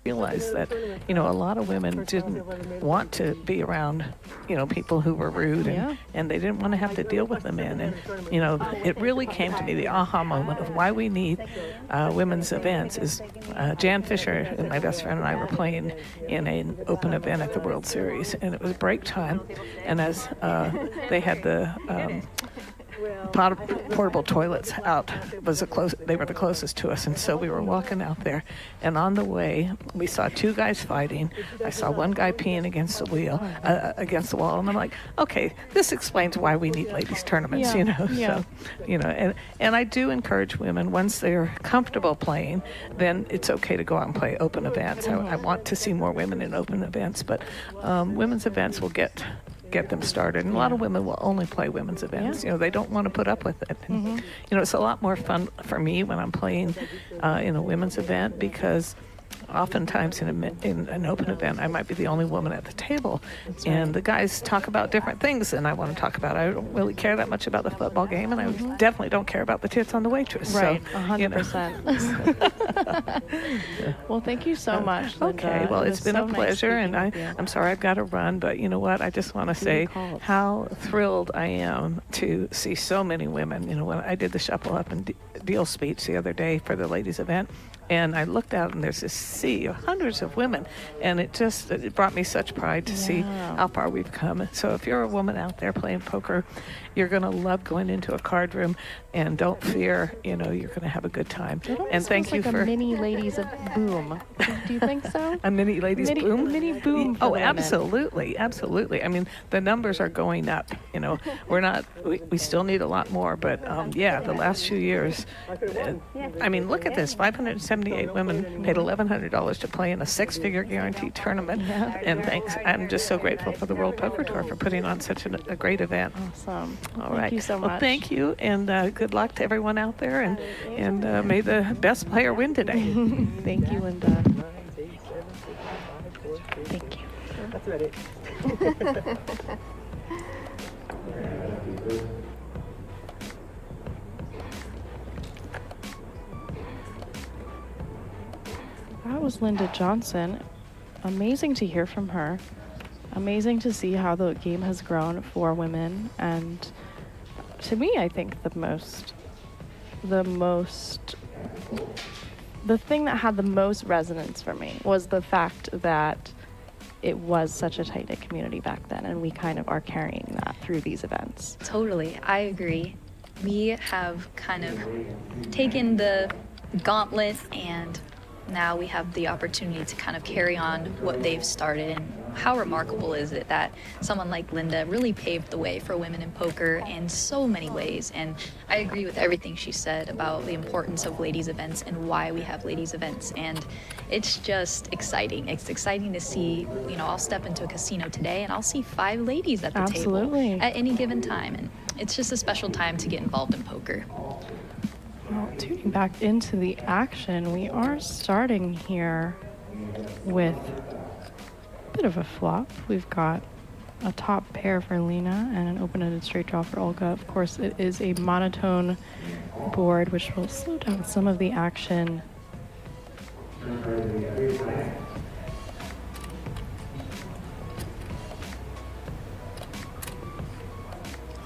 realized that, a lot of women didn't want to be around, people who were rude and they didn't want to have to deal with the men. And, it really came to me, the aha moment of why we need women's events is Jan Fisher, my best friend, and I were playing in an open event at the World Series, and it was break time. And as they had the portable toilets out, they were the closest to us, and so we were walking out there, and on the way we saw two guys fighting. I saw one guy peeing against the wall, and I'm like, okay, this explains why we need ladies tournaments. So and I do encourage women, once they're comfortable playing, then it's okay to go out and play open events. I want to see more women in open events, but women's events will get them started. And a lot of women will only play women's events. They don't want to put up with it. And, it's a lot more fun for me when I'm playing in a women's event, because oftentimes in an open event, I might be the only woman at the table. And the guys talk about different things than I want to talk about. I don't really care that much about the football game, and I definitely don't care about the tits on the waitress. Right, so, 100%. Well, thank you so much, Linda. Okay, well, it's been so a pleasure, and I'm sorry I've got to run, but you know what? I just want to say how thrilled I am to see so many women. When I did the Shuffle Up and Deal speech the other day for the ladies' event, and I looked out, and there's this sea of hundreds of women, and it brought me such pride to see how far we've come. So if you're a woman out there playing poker, you're going to love going into a card room, and don't fear, you're going to have a good time. And thank you for a mini ladies of boom. Do you think so? A mini ladies boom? A mini boom. Oh, absolutely. I mean, the numbers are going up. We still need a lot more, but the last few years, look at this, 578 women paid $1,100 to play in a six-figure guaranteed tournament. And thanks. I'm just so grateful for the World Poker Tour for putting on such a great event. Awesome. All right. Thank you so much. Well, thank you, and good luck to everyone out there, and may the best player win today. Thank you, Linda. Thank you. That's ready. That was Linda Johnson. Amazing to hear from her. Amazing to see how the game has grown for women. And to me, I think the thing that had the most resonance for me was the fact that it was such a tight-knit community back then, and we kind of are carrying that through these events. Totally, I agree. We have kind of taken the gauntlet, and now we have the opportunity to kind of carry on what they've started. And how remarkable is it that someone like Linda really paved the way for women in poker in so many ways. And I agree with everything she said about the importance of ladies events and why we have ladies events. And it's just exciting. It's exciting to see, I'll step into a casino today and I'll see 5 ladies at the table at any given time. And it's just a special time to get involved in poker. Well, tuning back into the action, we are starting here with a bit of a flop. We've got a top pair for Lena and an open-ended straight draw for Olga. Of course, it is a monotone board, which will slow down some of the action.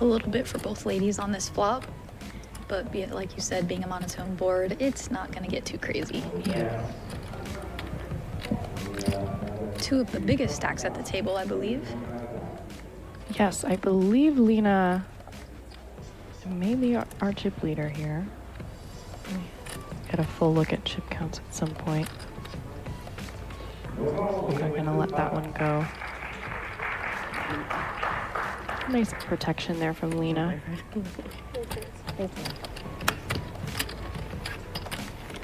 A little bit for both ladies on this flop. But like you said, being a monotone board, it's not going to get too crazy. Yeah. 2 of the biggest stacks at the table, I believe. Yes, I believe Lena may be our chip leader here. Get a full look at chip counts at some point. I'm going to let that one go. Nice protection there from Lena.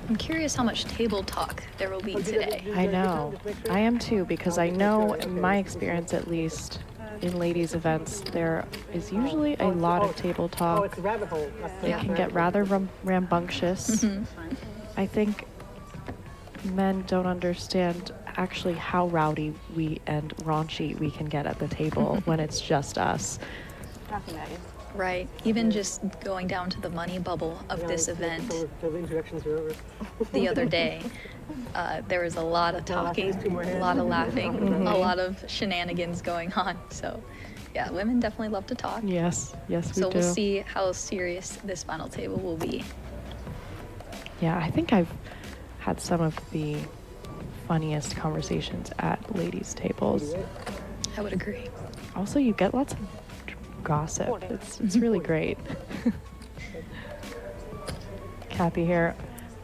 I'm curious how much table talk there will be today. I know. I am too, because I know, in my experience at least, in ladies' events, there is usually a lot of table talk. It's a rabbit hole. It can get rather rambunctious. I think men don't understand actually how rowdy and raunchy we can get at the table when it's just us. Right. Even just going down to the money bubble of this event The introductions are over. the other day, there was a lot of talking, a lot of laughing, a lot of shenanigans going on. So, yeah, women definitely love to talk. Yes, yes, we So do. we'll see how serious this final table will be. Yeah, I think I've had some of the funniest conversations at ladies' tables. I would agree. Also, you get lots of gossip. It's really great. Kathy here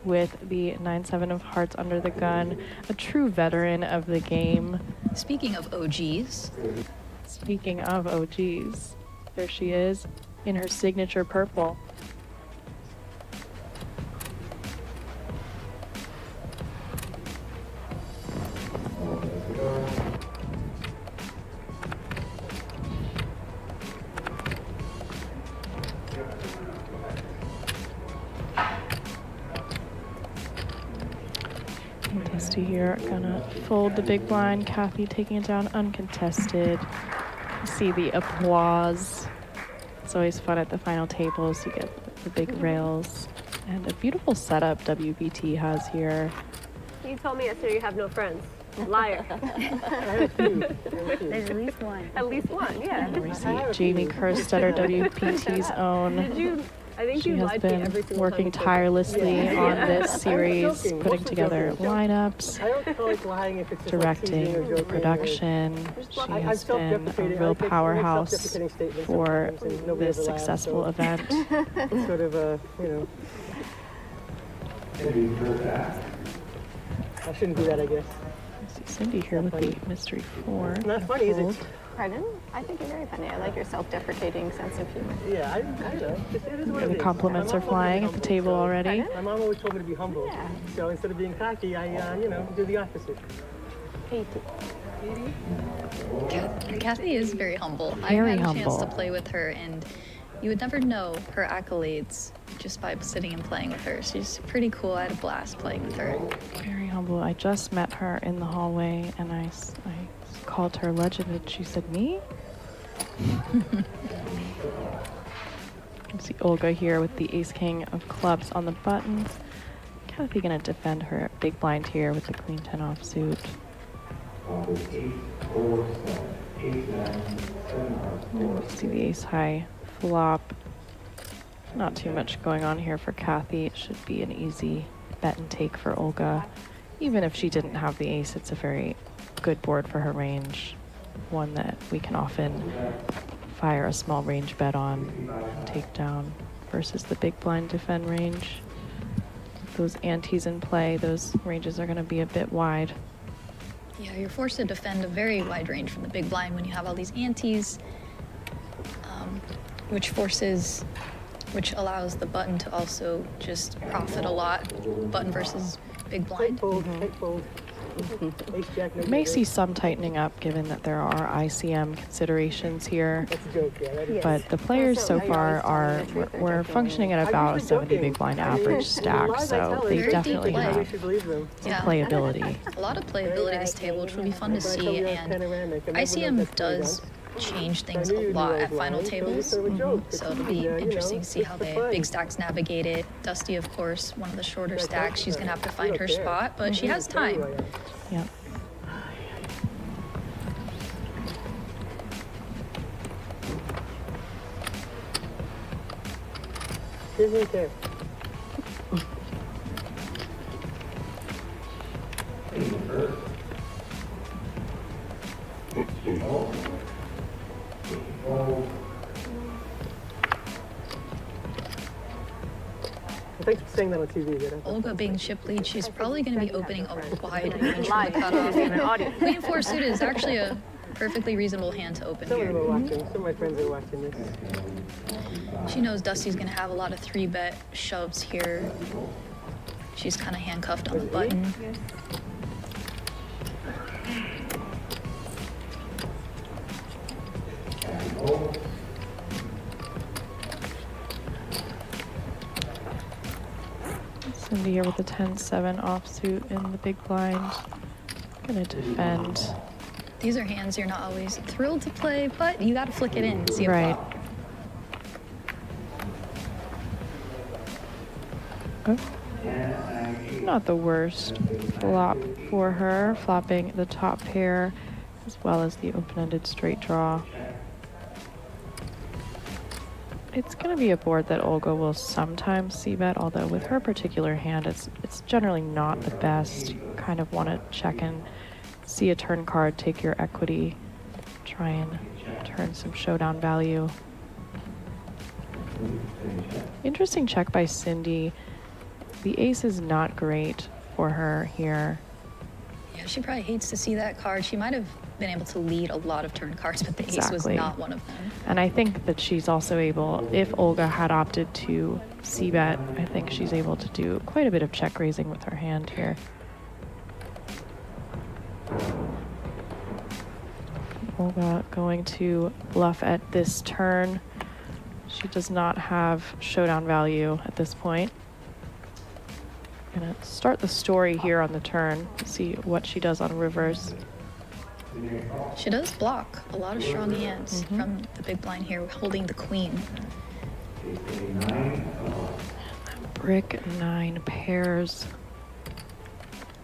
with the 9-7 of hearts under the gun, a true veteran of the game. Speaking of OGs, Speaking of OGs, there she is in her signature purple. Dusty here, gonna fold the big blind. Kathy taking it down uncontested. You see the applause. It's always fun at the final tables. You get the big rails. And a beautiful setup WBT has here. You told me yesterday you have no friends. Liar. There's at least one. At least one, yeah. And we see Jamie Kerstetter, WPT's own. Did you? I think She you has lied to me every been single working time. tirelessly on this series, joking, putting mostly together joking. lineups, I don't feel like lying if it's just like teasing or directing, joking. production. She I'm has been a self-deprecating. real I make powerhouse self-deprecating statements for sometimes and nobody this ever laughs, successful so event. It's sort of a, I shouldn't do that, I guess. I see Cindy here with the mystery 4. Not funny, is it? Fold. Pardon? I think you're very funny. I like your self-deprecating sense of humor. Yeah, I don't know. It is what The it is. compliments My are mom told me to be flying at the humble, table so- already. My mom always told me to be humble. Yeah. So instead of being cocky, I, do the opposite. Kathy is very humble. Very I had a chance humble. to play with her, and you would never know her accolades just by sitting and playing with her. She's pretty cool. I had a blast playing with her. Very humble. I just met her in the hallway and I called her legend and she said, me? You see Olga here with the ace king of clubs on the buttons. Kathy gonna defend her big blind here with the queen 10 offsuit. And you see the ace high flop. Not too much going on here for Kathy. It should be an easy bet and take for Olga. Even if she didn't have the ace, it's a very good board for her range. One that we can often fire a small range bet on and take down versus the big blind defend range. With those antes in play, those ranges are going to be a bit wide. Yeah, you're forced to defend a very wide range from the big blind when you have all these antes, which allows the button to also just profit a lot. Button versus big blind. Take fold. Ace jack, no We may good. see some tightening up given that there are ICM considerations here. That's a joke, yeah. That is. But the players so far we're functioning at about a 70 big blind average stack, so they Very definitely deep play. have You should believe them. some Yeah. playability. A lot of playability this table, which will be fun to see, and ICM does change things a lot at final tables. So it'll be interesting to see how the big stacks navigate it. Dusty, of course, one of the shorter stacks. She's gonna have to find her spot, but she has time. Yep. Here's right there. Thanks for saying that on TV. Good. Olga being chip lead, she's probably gonna be opening a wide range from the cutoff. Queen 4 suited is actually a perfectly reasonable hand to open Some of them here. are watching. Some of my friends are watching this. She knows Dusty's gonna have a lot of 3-bet shoves here. She's kind of handcuffed on the button. Cindy here with the 10-7 offsuit in the big blind. Gonna defend. These are hands you're not always thrilled to play, but you gotta flick it in and see a Right. flop. Not the worst flop for her, flopping the top pair as well as the open-ended straight draw. It's going to be a board that Olga will sometimes c-bet, although with her particular hand, it's generally not the best. You kind of want to check and see a turn card, take your equity, try and turn some showdown value. Interesting check by Cindy. The ace is not great for her here. Yeah, she probably hates to see that card. She might have been able to lead a lot of turn cards, but the ace was not one of them. And I think that she's also able, if Olga had opted to c-bet, I think she's able to do quite a bit of check raising with her hand here. Olga going to bluff at this turn. She does not have showdown value at this point. Gonna start the story here on the turn, see what she does on rivers. She does block a lot of strong hands from the big blind here, holding the queen. Brick 9 pairs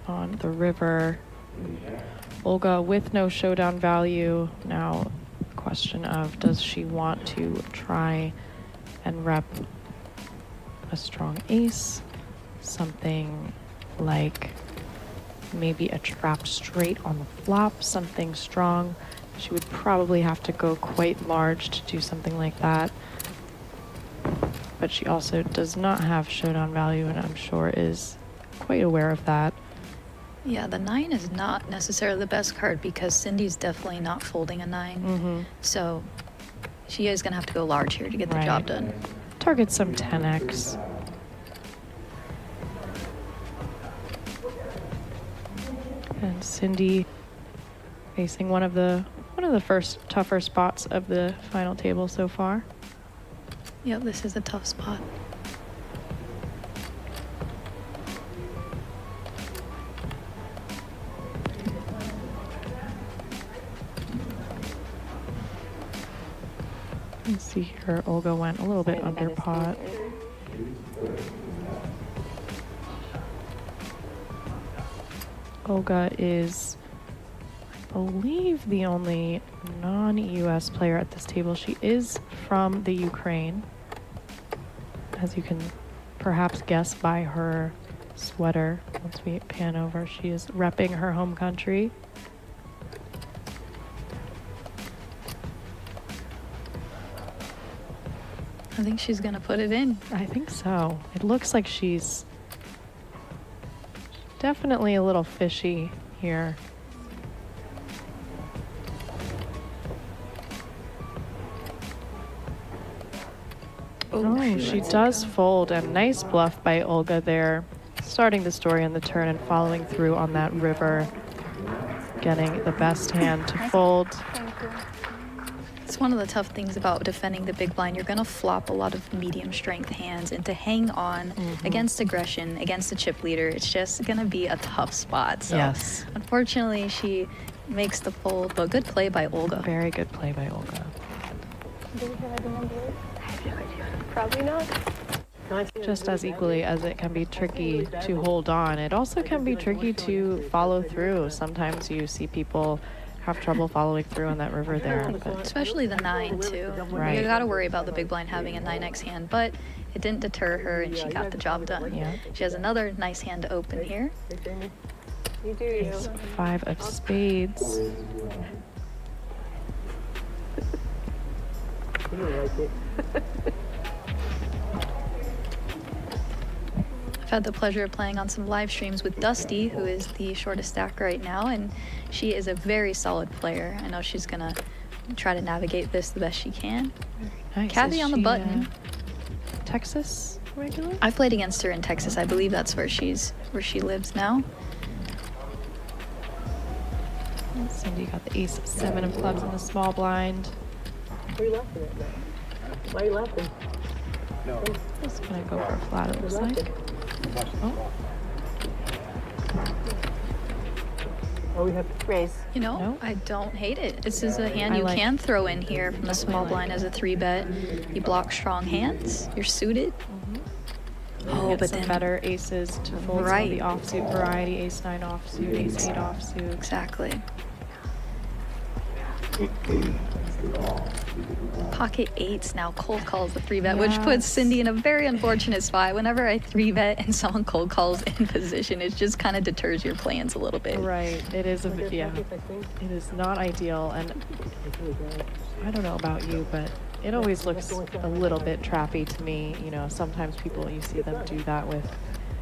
on the river. Olga with no showdown value. Now, question of does she want to try and rep a strong ace? Something like maybe a trapped straight on the flop, something strong. She would probably have to go quite large to do something like that. But she also does not have showdown value, and I'm sure is quite aware of that. Yeah, the 9 is not necessarily the best card because Cindy's definitely not folding a 9. So she is going to have to go large here to get the job done. Target some 10x. And Cindy facing one of the first tougher spots of the final table so far. Yep, this is a tough spot. Let's see here, Olga went a little bit under pot. Olga is, I believe, the only non-US player at this table. She is from the Ukraine, as you can perhaps guess by her sweater. Once we pan over, she is repping her home country. I think she's gonna put it in. I think so. It looks like she's definitely a little fishy here. Oh, she does fold. A nice bluff by Olga there. Starting the story on the turn and following through on that river. Getting the best hand to fold. It's one of the tough things about defending the big blind. You're going to flop a lot of medium strength hands and to hang on against aggression, against the chip leader. It's just going to be a tough spot. So Yes. Unfortunately, she makes the fold, but good play by Olga. Very good play by Olga. Do we have the number? I have no idea. Probably not. Just as equally as it can be tricky to hold on, it also can be tricky to follow through. Sometimes you see people have trouble following through on that river there. But Especially the 9 too. Right. You got to worry about the big blind having a 9x hand, but it didn't deter her and she got the job done. Yeah. She has another nice hand to open here. You do you. 5 of spades. You don't like it. I've had the pleasure of playing on some live streams with Dusty, who is the shortest stack right now, and she is a very solid player. I know she's gonna try to navigate this the best she can. Nice. Kathy Is on the she, button. Texas regular? I've played against her in Texas. I believe that's where she lives now. Cindy got the ace 7 of clubs in the small blind. Why are you laughing at that? Why are you laughing? Just gonna go for a flat, it looks like. Oh, Oh, we have Raise. You know, No. I don't hate it. This is a hand I you like- can throw in here from the small blind as a 3-bet. You block strong hands. You're suited. Oh, Get but some then better aces to fold some of Right. the offsuit variety, ace 9 offsuit, ace 8 offsuit. exactly. Pocket eights now cold calls the 3-bet, which puts Yes. Cindy in a very unfortunate spot. Whenever I 3-bet and someone cold calls in position, it just kind of deters your plans a little bit. Right, it is yeah, it is not ideal, and I don't know about you, but it always looks a little bit trappy to me. You know, sometimes you see them do that with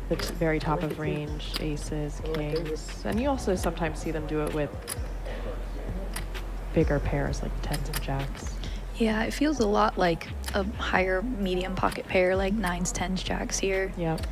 the very top of range aces, kings, and you also sometimes see them do it with bigger pairs like tens and jacks. Yeah, it feels a lot like a higher medium pocket pair, like 9s, 10s, jacks here. Yep.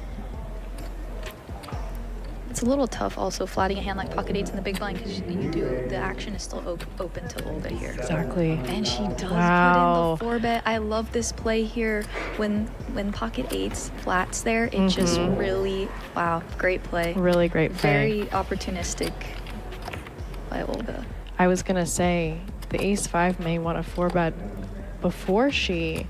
It's a little tough also flatting a hand like pocket eights in the big blind because the action is still open to Olga here. Exactly. And she does Wow. put in the 4-bet. I love this play here. When pocket eights flats there, it just really, wow, great play. Really great play. Very opportunistic by Olga. I was gonna say the ace 5 may want a 4-bet before she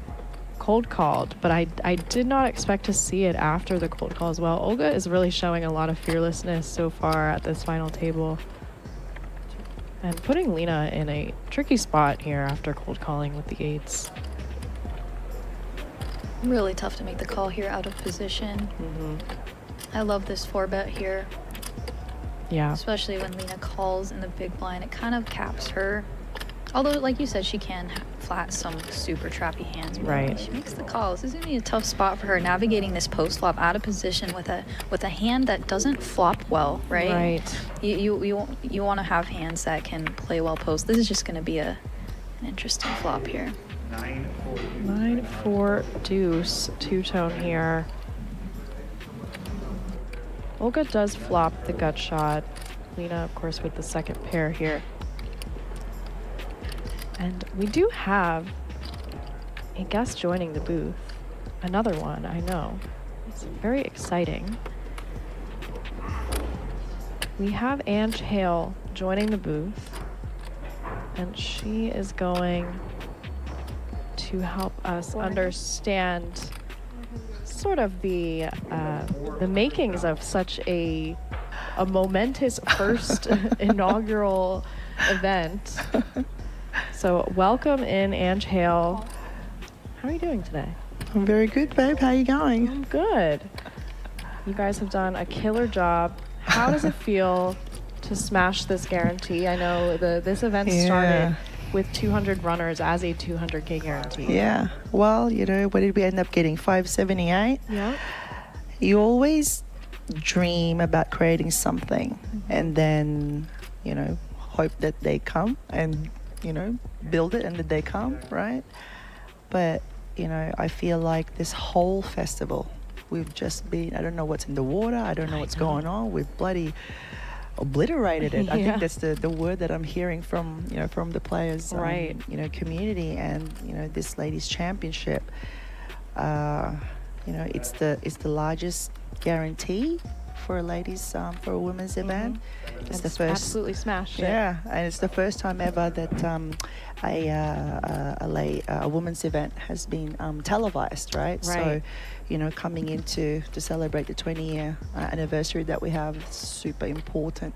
cold called, but I did not expect to see it after the cold call as well. Olga is really showing a lot of fearlessness so far at this final table, and putting Lena in a tricky spot here after cold calling with the eights. Really tough to make the call here out of position. I love this 4-bet here, Yeah. especially when Lena calls in the big blind. It kind of caps her. Although, like you said, she can flat some super trappy hands. But Right. She makes the call. This is gonna be a tough spot for her, navigating this post flop out of position with a hand that doesn't flop well, right? Right. You want to have hands that can play well post. This is just gonna be an interesting flop here. 9-4 deuce, two-tone here. Olga does flop the gut shot. Lena, of course, with the second pair here. And we do have a guest joining the booth. Another one, I know. It's very exciting. We have Ange Hale joining the booth, and she is going to help us understand sort of the makings of such a momentous first inaugural event. So welcome in, Ange Hale. How are you doing today? I'm very good, babe. How you going? I'm good. You guys have done a killer job. How does it feel to smash this guarantee? I know this event started with 200 runners as a 200K guarantee. Yeah. Well, you know, what did we end up getting? 578. Yeah. You always dream about creating something and then, you know, hope that they come and, you know, build it and that they come, right? But, you know, I feel like this whole festival, we've just been, I don't know what's in the water. I don't know what's going on. We've bloody obliterated it. I think that's the word that I'm hearing from, you know, from the players, Right. you know, community. And, you know, this ladies championship, you know, it's the largest guarantee for a ladies, for a women's event. It's the first, absolutely smashed it. yeah, and it's the first time ever that a women's event has been televised, right? So, you know, coming into to celebrate the 20-year anniversary that we have, it's super important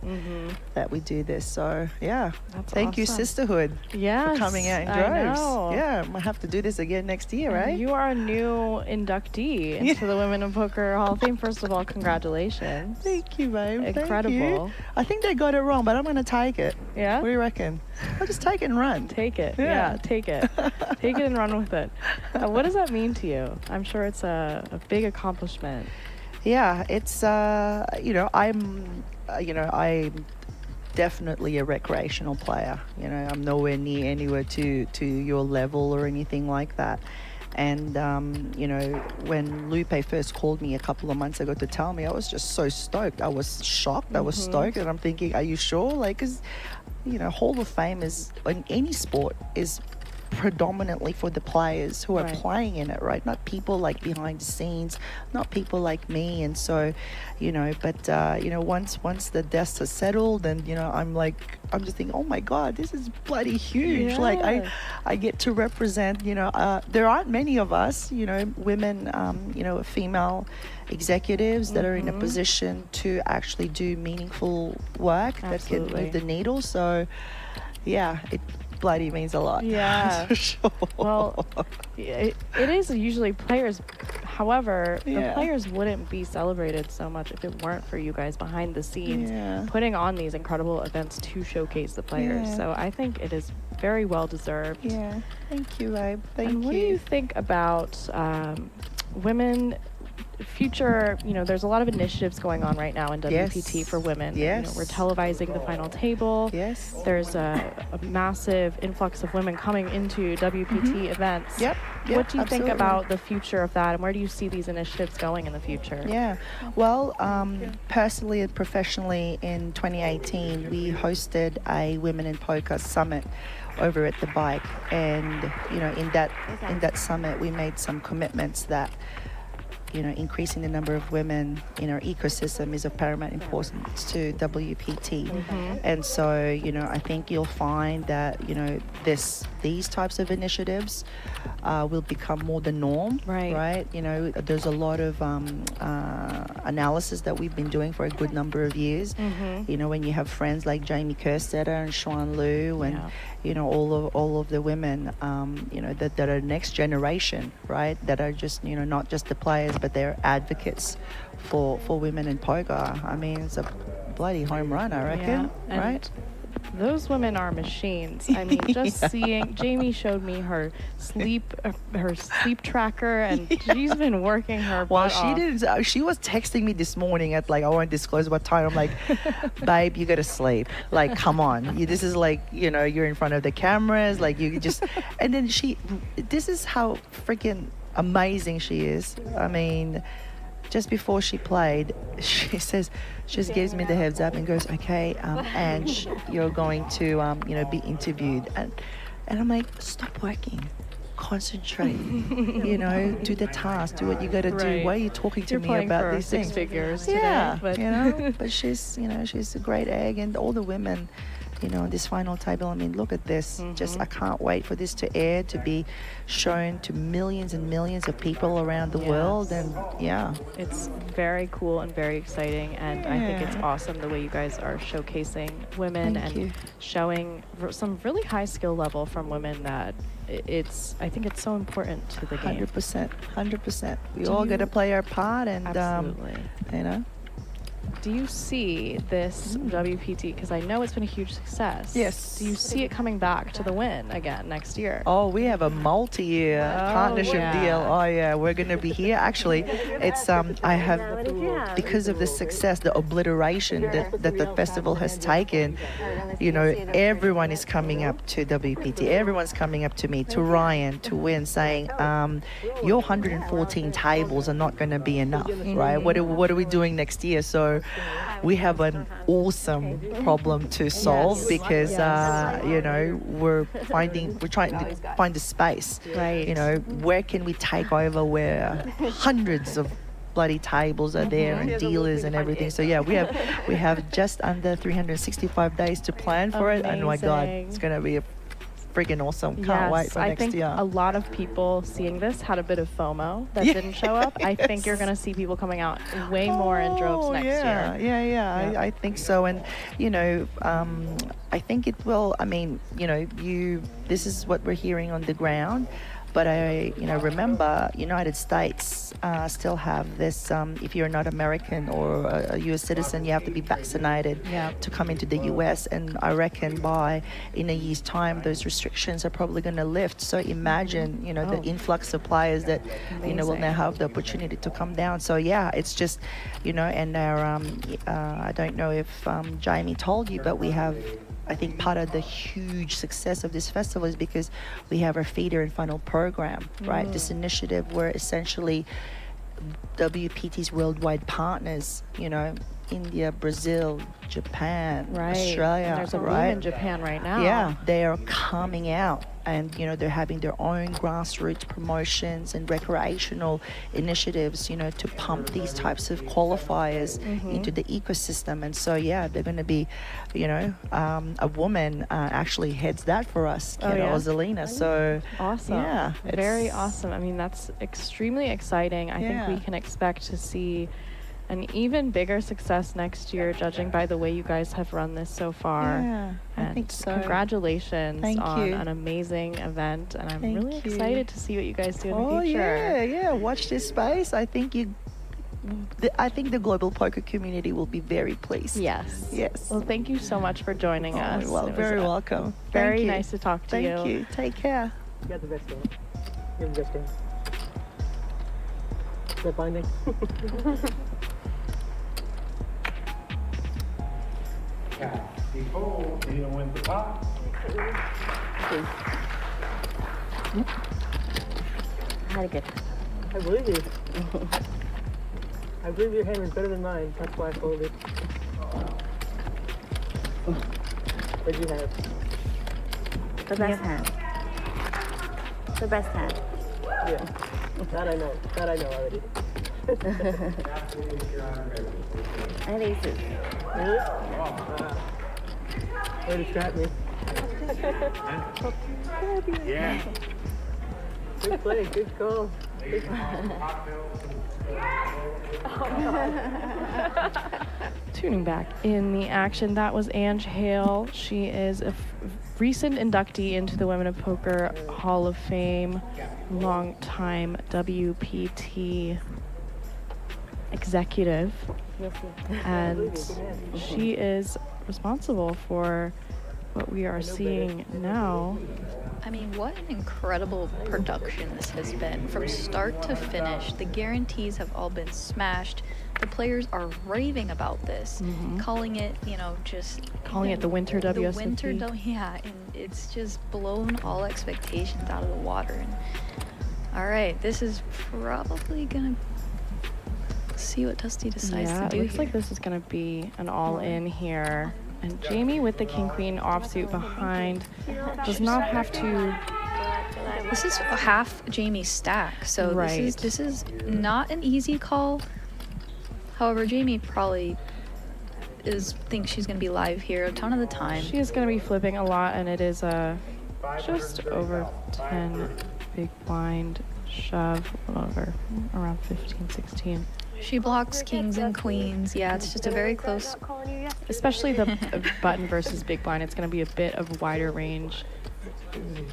that we do this. So, yeah, That's thank you, awesome. sisterhood, Yes, for coming out in I droves. know. Yeah, might have to do this again next year, And right? You are a new inductee into the Women in Poker Hall of Fame. First of all, congratulations. Thank you, babe. Thank you. Incredible. I think they got it wrong, but I'm going to take it. Yeah? What do you reckon? I'll just take it and run. Take it. Yeah. Yeah, take it. Take it and run with it. What does that mean to you? I'm sure it's a big accomplishment. Yeah, it's you know, I'm definitely a recreational player. You know, I'm nowhere near anywhere to your level or anything like that. And you know, when Lupe first called me a couple of months ago to tell me, I was just so stoked. I was shocked. I was stoked, and I'm thinking, are you sure? Like, 'cause you know, Hall of Fame is in any sport is predominantly for the players who are Right. playing in it, right? Not people like behind the scenes, not people like me. And so, but once the dust is settled, and I'm just thinking, oh my God, this is bloody huge. Like Yeah. I get to represent. There aren't many of us, women, female executives that are in a position to actually do meaningful work that can Absolutely. move the needle. So, yeah, it bloody means a lot. Yeah. For sure. Well, it is usually players. However, the Yeah. players wouldn't be celebrated so much if it weren't for you guys behind the scenes Yeah. putting on these incredible events to showcase the players. Yeah. So I think it is very well deserved. Yeah. Thank you, babe. Thank And what you. do you think about women? Future, there's a lot of initiatives going on right now in WPT Yes. for women. Yes. We're televising the final table. Yes. There's a massive influx of women coming into WPT events. Mm-hmm. Yep. What do you think absolutely. about the future of that, and where do you see these initiatives going in the future? Yeah. Well, personally and professionally, in 2018, we hosted a Women in Poker Summit over at the Bike, and in that summit, we made some commitments that increasing the number of women in our ecosystem is of paramount importance to WPT. And so, I think you'll find that, these types of initiatives will become more the norm, Right. There's a lot of analysis that we've been doing for a good number of years. When you have friends like Jamie Kerstetter and Xuan Liu and, all of the women, that are next generation, right? That are just, not just the players, but they're advocates for women in poker. I mean, it's a bloody home run, I reckon, and right? Those women are machines. I mean, just seeing Jamie showed me her sleep tracker, and she's been working her Well, butt she off. didn't. She was texting me this morning at I won't disclose what time. I'm like, babe, you gotta sleep. Like, come on. This is you're in front of the cameras. Like, you just. And then this is how freaking amazing she is. I mean, just before she played, she just gives me the heads up and goes, okay, Ange, you're going to, be interviewed. And I'm like, stop working. Concentrate, do the task, do what you got to do. Right. Why are you talking to You're me playing about for these six things? figures Yeah, today, but but she's a great egg, and all the women, this final table. I mean, look at this. Just I can't wait for this to air, to be shown to millions and millions of people around the world, and yeah. it's very cool and very exciting, and I think it's Yeah. awesome the way you guys are showcasing women Thank and you. showing some really high skill level from women that I think it's so important to the game. 100%. We Do all you- got to play our part, and Absolutely. Do you see this WPT, because I know it's been a huge success. Yes. Do you see it coming back to the win again next year? Oh, we have a multi-year partnership yeah. deal. Oh yeah, we're gonna be here. Actually, it's I have, because of the success, the obliteration that the festival has taken. Everyone is coming up to WPT. Everyone's coming up to me, to Ryan, to Win, saying, your 114 tables are not going to be enough, right? What are we doing next year? So we have an awesome problem to solve, Yes. because we're trying to find a space. Right. Where can we take over where hundreds of bloody tables are there, and dealers and everything. So yeah, we have just under 365 days to plan for it, and my God, Amazing. it's gonna be a freaking awesome. Can't wait for I next think year. a lot of people seeing this had a bit of FOMO that didn't show up. I think you're going to see people coming out way more in droves next yeah, year. Yeah. I think so. And, I think it will, this is what we're hearing on the ground. But I, remember United States still have this, if you're not American or a US citizen, you have to be vaccinated to come into the US. And I reckon in a year's time, those restrictions are probably going to lift. So imagine, the influx of players that, will now have the opportunity to come down. So yeah, it's just, and our, I don't know if Jamie told you, but we have, I think part of the huge success of this festival is because we have our feeder and funnel program, right? This initiative where essentially WPT's worldwide partners, India, Brazil, Japan, Right. Australia, And there's a room right? in Japan right now. Yeah, they are coming out and they're having their own grassroots promotions and recreational initiatives, to pump these types of qualifiers into the ecosystem. And so they're going to be, a woman actually heads that for us, Zelina. So Awesome. yeah, Very it's- awesome. I mean, that's extremely exciting. I think we Yeah. can expect to see an even bigger success next year, judging by the way you guys have run this so far. Yeah, I And think so. congratulations Thank on you. an amazing event. And I'm Thank really you. excited to see what you guys do in the Oh future. yeah. Watch this space. I think the global poker community will be very pleased. Yes. Yes. Well, thank you so much for joining us. Well, It was very welcome. Very Thank you. nice to talk to Thank you. Take care. You got the best game. You're the best game. Is that binding? Before you win the pot. I believe you. I believe your hand is better than mine. That's why I folded. What'd you have? The best hand. The best hand. Yeah. That I know. That I know already. And aces. Really? Wow. Way to trap me. Yeah. Good play. Good call. Tuning back in the action, that was Ange Hale. She is a recent inductee into the Women of Poker Hall of Fame, longtime WPT executive, and she is responsible for what we are seeing now. I mean, what an incredible production this has been. From start to finish, the guarantees have all been smashed. The players are raving about this, calling it, just... Calling it the winter The WSOP. winter, yeah, and it's just blown all expectations out of the water. And, all right, this is probably going to see what Dusty decides Yeah, to it do looks here. like this is going to be an all-in here. And Jamie with the king-queen offsuit behind does not have to... This is half Jamie's stack, so Right. this is not an easy call. However, Jamie probably thinks she's going to be live here a ton of the time. She is going to be flipping a lot, and it is a just over 10 big blind shove, a little over around 15, 16. She blocks kings and queens. Yeah, it's just a very close. Especially the button versus big blind, it's going to be a bit of wider range.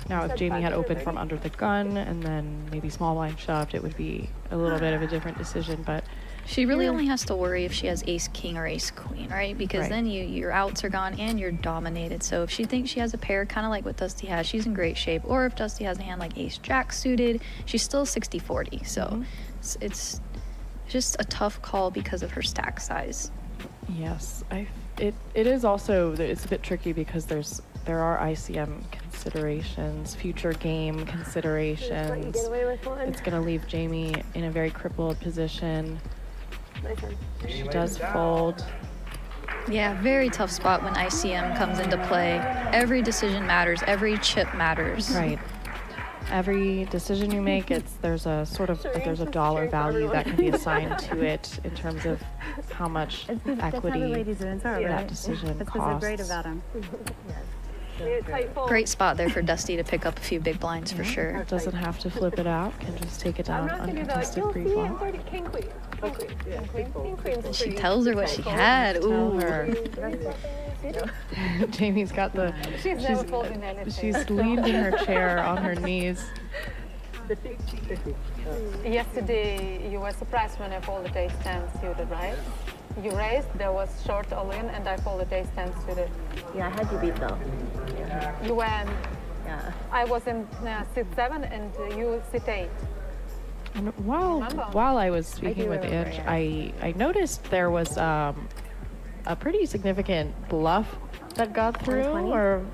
Now, if Jamie had opened from under the gun and then maybe small blind shoved, it would be a little bit of a different decision, but She really only has to worry if she has ace king or ace queen, right? Because Right. then your outs are gone and you're dominated. So if she thinks she has a pair, kind of like what Dusty has, she's in great shape. Or if Dusty has a hand like ace jack suited, she's still 60-40. So it's just a tough call because of her stack size. yes, it is also, it's a bit tricky because there are ICM considerations, future game considerations. It's going to leave Jamie in a very crippled position. She does fold. Yeah, very tough spot when ICM comes into play. Every decision matters. Every chip matters. Right. Every decision you make, there's a dollar value that can be assigned to it in terms of how much equity that decision That's what's so costs. great about them. Great spot there for Dusty to pick up a few big blinds for sure. Doesn't have to flip it out, can just take it down uncontested pre-flop. She tells her what she had. Tell Ooh. her. Jamie's got the, she's leaned in her chair on her knees. 50. Yesterday, you were surprised when I folded ace 10 suited, right? You raised, there was short all in, and I folded ace 10 suited. Yeah, I had you beat though. You went, Yeah. I was in sit 7 and you sit 8. And while I was speaking with remember, Ange, I noticed there was a pretty significant bluff that got through, 120? or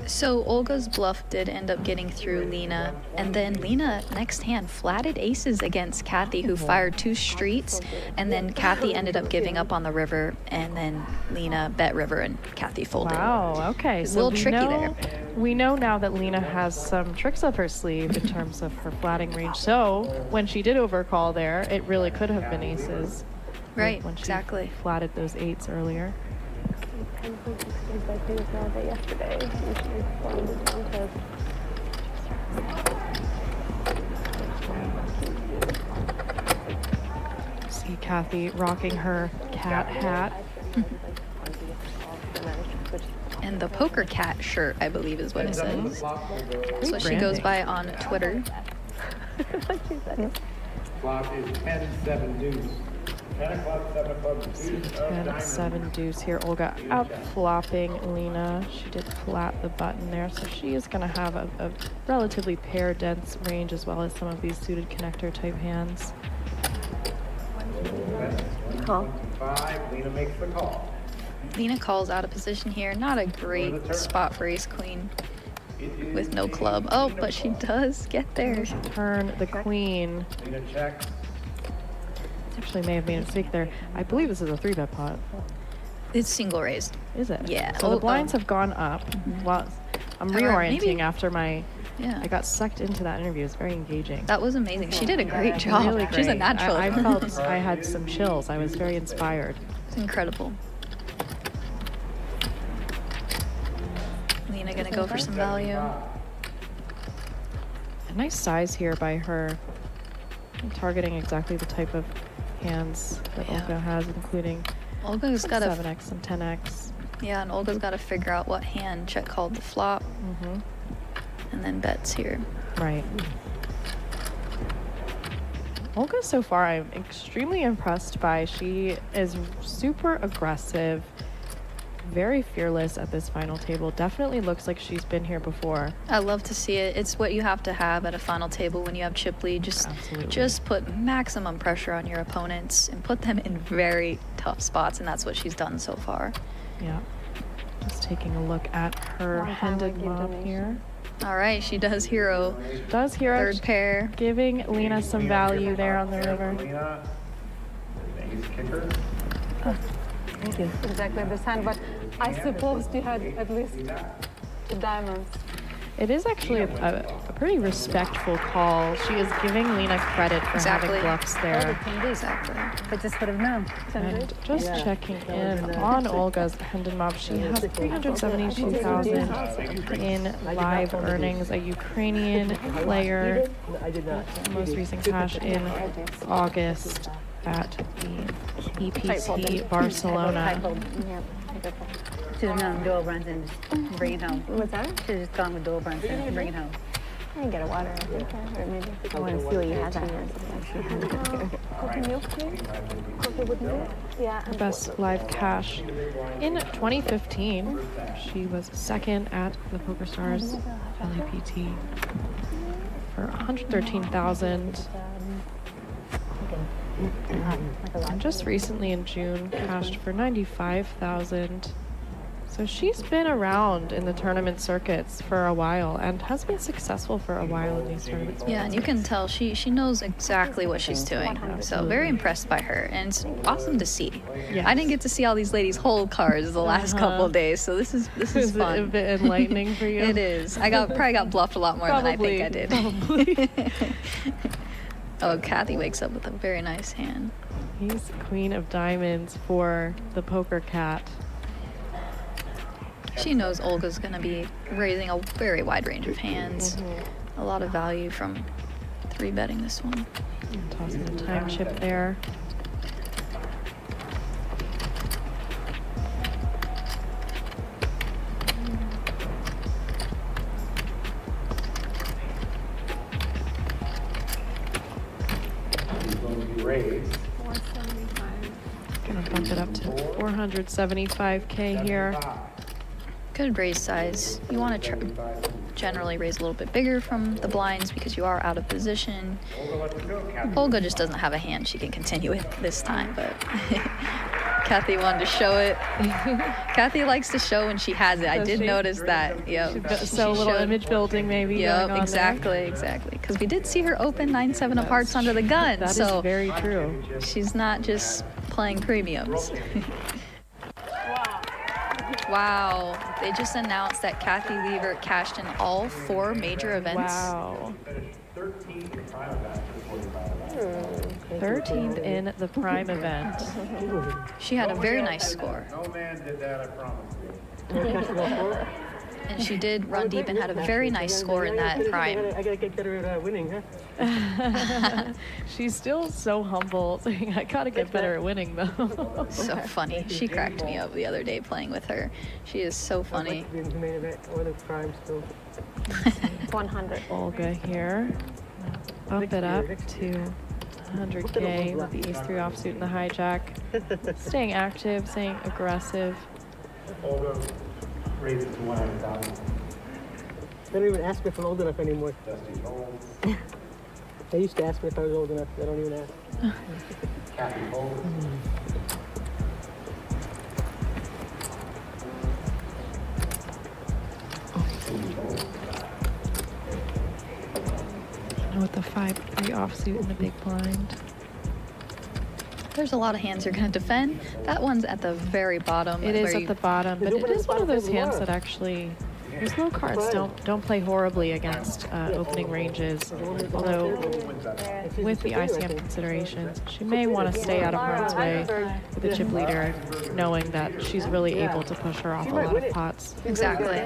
So Olga's bluff did end up getting through Lena, and then Lena next hand flatted aces against Kathy, who fired 2 streets, and then Kathy ended up giving up on the river, and then Lena bet river and Kathy folded. Wow, okay. It's a So little tricky there. we know now that Lena has some tricks up her sleeve in terms of her flatting range. So when she did overcall there, it really could have been aces. Right, When she exactly. flatted those 8s earlier. Yesterday, she wanted down to See Kathy rocking her cat hat. And the poker cat shirt, I believe, is what it says. That's what she goes branding. by on Twitter. Flop is 10-7 deuce. 10 o'clock, 7 o'clock, deuce of 10, diamonds. 7 deuce here. Olga out flopping Lena. She did flat the button there, so she is going to have a relatively pair dense range as well as some of these suited connector type hands. Call. 5, Lena makes the call. Lena calls out of position here. Not a great spot for ace queen with no club. Oh, but she does get there. Turn the queen. Lena checks. Actually may have made a mistake there. I believe this is a 3-bet pot. It's single raised. Is it? Yeah. So Oh, the blinds oh. have gone up. Well, I'm Or reorienting maybe- after my. Yeah. I got sucked into that interview. It's very engaging. That was amazing. She did a great job. Really She's a great. natural. I felt I had some chills. I was very inspired. It's incredible. Lena gonna go for some value. A nice size here by her, targeting exactly the type of hands that Yeah. Olga has, including Olga's got to 7x and 10x. Yeah, and Olga's got to figure out what hand check called the flop, Mm-hmm. and then bets here. Right. Olga, so far, I'm extremely impressed by. She is super aggressive, very fearless at this final table. Definitely looks like she's been here before. I love to see it. It's what you have to have at a final table when you have chip lead. Absolutely. Just put maximum pressure on your opponents and put them in very tough spots, and that's what she's done so far. Yeah. Just taking a look at her Long time handed I give mob donation. here. All right, she does hero. Does hero Third pair. giving Lena some value there on the river. Lena, ace kicker. Thank you. exactly this hand, but I supposed you had at least 2 diamonds. It is actually a pretty respectful call. She is giving Lena credit for Exactly. having bluffs there. Exactly. But just would have known. And just checking in on Olga's Hendon Mob, she has 372,000 in live earnings. A Ukrainian player. Most recent cash in August at the EPC Barcelona. Should have known dual runs and just bring it home. What's that? Should have just gone with dual runs and bring it home. I can get a water, I think, or maybe. I want to see what you have on Coffee milk, please? Coffee with milk? Yeah. Her best live cash in 2015. She was second at the PokerStars LAPT for 113,000. And just recently in June, cashed for 95,000. So she's been around in the tournament circuits for a while and has been successful for a while in these tournaments. Yeah, and you can tell she knows exactly what she's doing. So very impressed by her, and it's awesome to see. Yes. I didn't get to see all these ladies hold cards the last couple of days, so this is Is it a fun. bit enlightening for you? It is. I probably got bluffed a lot more than I think I did. Probably. Oh, Kathy wakes up with a very nice hand. He's Queen of Diamonds for the Poker Cat. She knows Olga's going to be raising a very wide range of hands. A lot of value from 3-betting this one. Tossing the time chip there. He's going to be raised. 475. Gonna bump it up to 475K here. Good raise size. You want to generally raise a little bit bigger from the blinds because you are out of position. Olga just doesn't have a hand she can continue with this time, but Kathy wanted to show it. Kathy likes to show when she has it. I Does did she? notice that. Yep. So a little showed- image building maybe. Yep, going on exactly. Because we did see her open 9-7 of hearts under the gun. That is so very true. she's not just playing premiums. Wow. They just announced that Kathy Lever cashed in all 4 major events. Wow. 13th in the prime event. She had a very nice score. No man did that, I promise you. And she did run deep and had a very nice score in that prime. I gotta get better at winning, huh? She's still so humble, saying, I gotta get better at winning though. So funny. She cracked me up the other day playing with her. She is so funny. The main event or the prime still. 100. Olga here. Bump it up to 100K with the ace-3 offsuit and the hijack. Staying active, staying aggressive. Olga raises to 100,000. They don't even ask me if I'm old enough anymore. Dusty's old. They used to ask me if I was old enough. They don't even ask. Kathy old. With the 5-3 offsuit and the big blind. There's a lot of hands you're going to defend. That one's at the very bottom. It is where at you- the bottom, but it is one of those hands that actually, those low cards don't play horribly against opening ranges. Although with the ICM considerations, she may want to stay out of harm's way with the chip leader, knowing that she's really able to push her off a lot of pots. Exactly.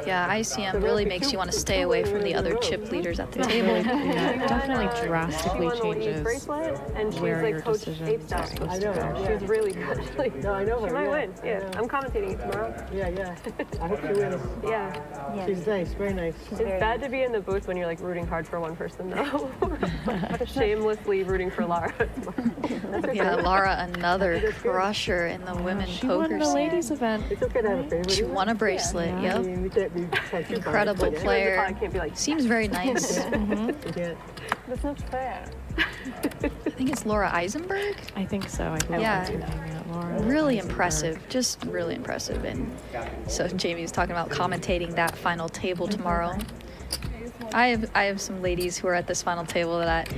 Yeah, ICM really makes you want to stay away from the other chip leaders at the table. Yeah, it definitely drastically She won the Louise changes bracelet, and she's where your like coach decisions eighth are star. supposed to go. She's really good. Like, No, I know her. she might yeah. win. Yeah, I'm commentating it tomorrow. Yeah. I hope she wins. Yeah. She's nice, very nice. It's bad to be in the booth when you're like rooting hard for one person though. Shamelessly rooting for Lara. Yeah, Lara, another crusher in the women's She poker won the scene. ladies event. It's okay to have a favorite. She won a bracelet, I yep. mean, we can't be too Incredible biased, player. I can't be like, Seems very nice. but you can't. that's not fair. I think it's Laura Eisenberg. I think so. I believe Yeah. that's her name, yeah, Laura. Really Eisenberg. impressive, just really impressive. And so Jamie was talking about commentating that final table tomorrow. I have some ladies who are at this final table that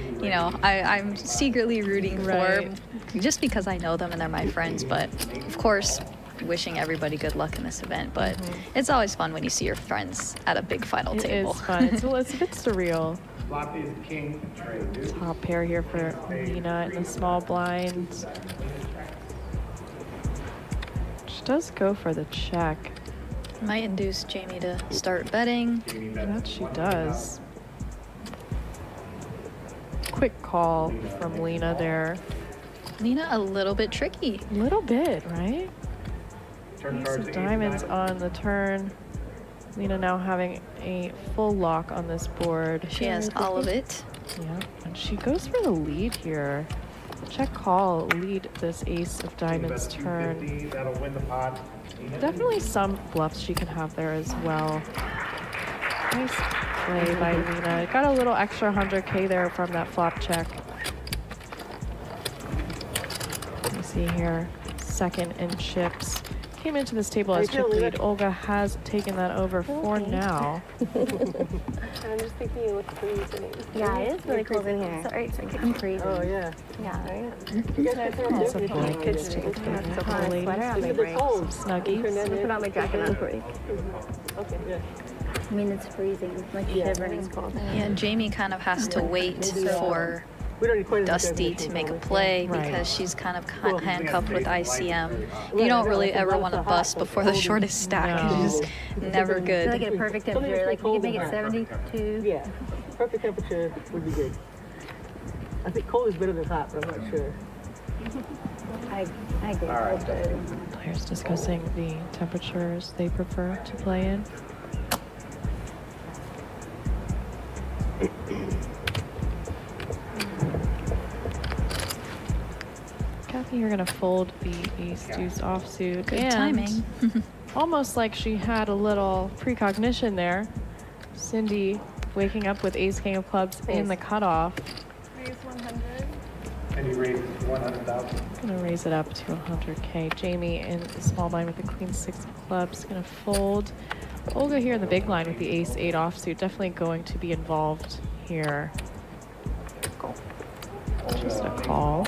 I'm secretly rooting Right. for, just because I know them and they're my friends. But of course, wishing everybody good luck in this event. But it's always fun when you see your friends at a big final It table. is fun. It's a bit surreal. Floppy is king trade, dude. Top pair here for Nina in the small blind. She does go for the check. Might induce Jamie to start betting. That she does. Quick call from Lena there. Nina a little bit tricky. A little bit, right? Turn Ace cards of to diamonds 89. on the turn. Lena now having a full lock on this board. She has all of it. Yeah, and she goes for the lead here. Check call, lead this ace of diamonds Bet turn. 250, that'll win the pot. Definitely some bluffs she can have there as well. Nice play by Lena. Got a little extra 100K there from that flop check. You see here, second in chips. Came into this table as chip lead. Olga has taken that over for now. I'm just thinking you look freezing. Yeah, it is really cold in here. Sorry, it's getting freezing. Oh, yeah. Yeah. You guys have to Some blankets to the table Put for on the a ladies. sweater on my They're break. cold. Snuggies. Put on my jacket on break. Okay, yeah. I mean, it's freezing, like shivering. Yeah, Jamie kind of has to wait for We don't need quite as much Dusty evidence to as make a always. play Right. because she's kind of handcuffed with ICM. You don't really ever want to bust before the shortest stack. No. It's just never So like good. at a perfect temperature, like you could make it 72. Yeah, perfect temperature would be good. I think cold is better than hot, but I'm not sure. I agree. Cold's better. Players discussing the temperatures they prefer to play in. Kathy, you're gonna fold the ace deuce offsuit. Good and timing. almost like she had a little precognition there. Cindy waking up with ace king of clubs in the cutoff. Raise 100. And he raises 100,000. Gonna raise it up to 100K. Jamie in the small blind with the queen 6 of clubs. Gonna fold. Olga here in the big blind with the ace 8 offsuit. Definitely going to be involved here. Just a call.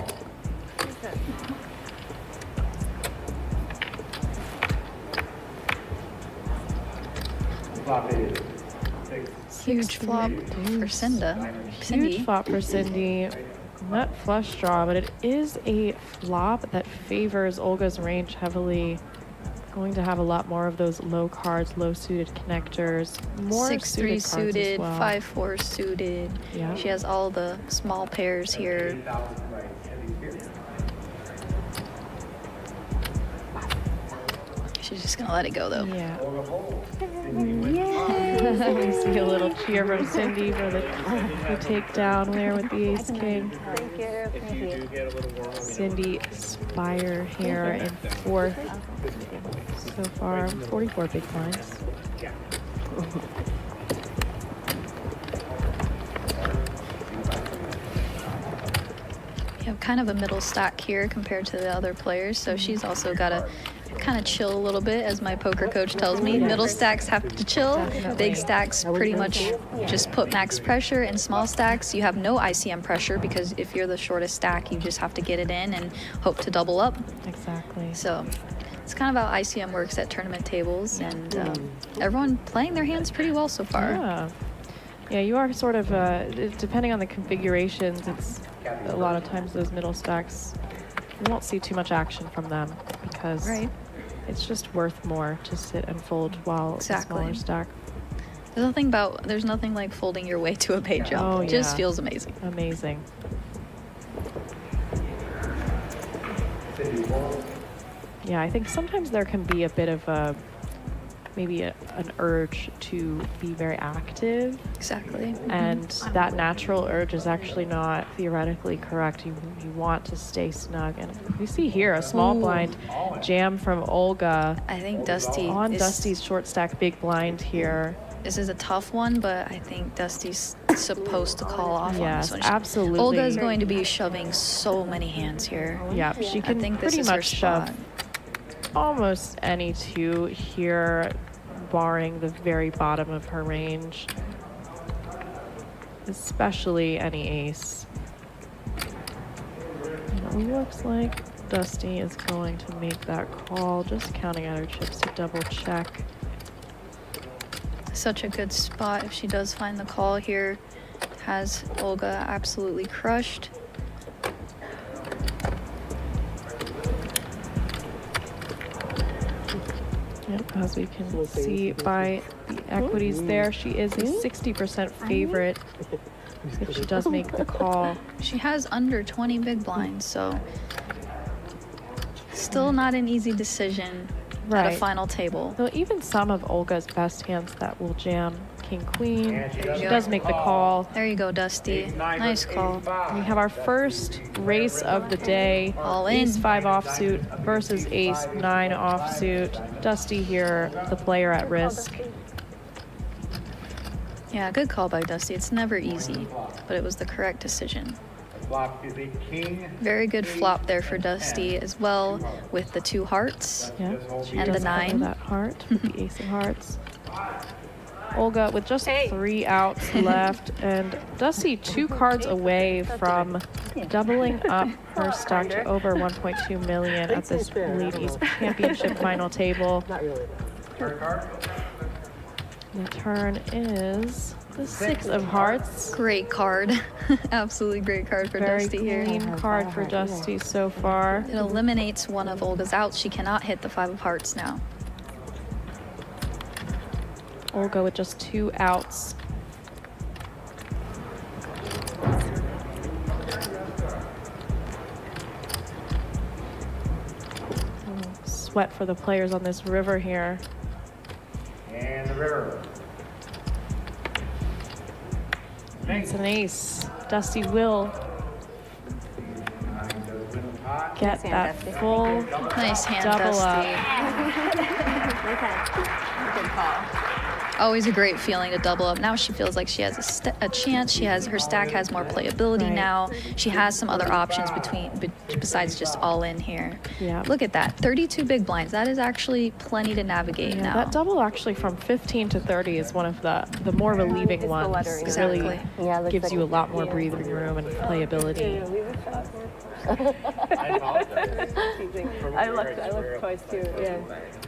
Flop it is. Huge flop for Cindy. Huge flop for Cindy. Not flush draw, but it is a flop that favors Olga's range heavily. Going to have a lot more of those low cards, low suited connectors, more 6-3 suited cards suited, as well. 5-4 suited. Yeah. She has all the small pairs here. 8,000 right. Heavy here. She's just gonna let it go though. Yeah. Or a hole. We see a little cheer from Cindy for the takedown there with the ace king. Thank you. If you do get a little warm, Cindy Spire here in 4th so far. 44 big blinds. yeah. You have kind of a middle stack here compared to the other players, so she's also got to kind of chill a little bit, as my poker coach tells me. Middle stacks have to chill. Big stacks pretty much just put max pressure, and small stacks you have no ICM pressure, because if you're the shortest stack, you just have to get it in and hope to double up. Exactly. So it's kind of how ICM works at tournament tables, and everyone playing their hands pretty well so far. Yeah. Yeah, you are sort of, depending on the configurations, it's a lot of times those middle stacks, you won't see too much action from them because Right. it's just worth more to sit and fold while Exactly. the smaller stack. There's nothing like folding your way to a pay jump. Oh, It just yeah. feels amazing. Amazing. Yeah, I think sometimes there can be a bit of an urge to be very active, Exactly. and that natural urge is actually not theoretically correct. You want to stay snug, and we see here a small blind jam from Olga I think Dusty on is, Dusty's short stack big blind here. This is a tough one, but I think Dusty's supposed to call off on Yes, this one. absolutely. Olga is going to be shoving so many hands here. Yeah, she can I think this pretty is her much shove spot. almost any two here, barring the very bottom of her range, especially any ace. And it looks like Dusty is going to make that call, just counting out her chips to double check. Such a good spot if she does find the call here. Has Olga absolutely crushed. Yep, as we can see by the equities there, she is a 60% favorite if she does make the call. She has under 20 big blinds, so still not an easy decision at Right. a final table. Though even some of Olga's best hands that will jam King Queen, And she she does make the call. There you go, Dusty. Nice call. We have our first race of the day. All in. Ace 5 offsuit versus Ace 9 offsuit. Dusty here, the player at risk. Yeah, good call by Dusty. It's never easy, but it was the correct decision. Flop is a king. Very good flop there for Dusty as well, with the 2 hearts. Yeah, she And the does cover 9. that heart with the Ace of Hearts. Olga with just 3 outs left, and Dusty 2 cards away from doubling up her stock to over 1.2 million at this Ladies Championship final table. Not really. The turn is the 6 of Hearts. Great card. Absolutely great card for Very Dusty here. clean card for Dusty so far. It eliminates one of Olga's outs. She cannot hit the 5 of hearts now. Olga with just 2 outs. Sweat for the players on this river here. And the river. It's an ace. Dusty will get that full Nice hand, double Dusty. up. Good call. Always a great feeling to double up. Now she feels like she has a chance. Her stack has more playability now. She has some other options besides just all in here. Yeah. Look at that, 32 big blinds. That is actually plenty to navigate now. That double actually from 15 to 30 is one of the more relieving ones. It Exactly. really gives you a lot more breathing room and playability. I looked twice too.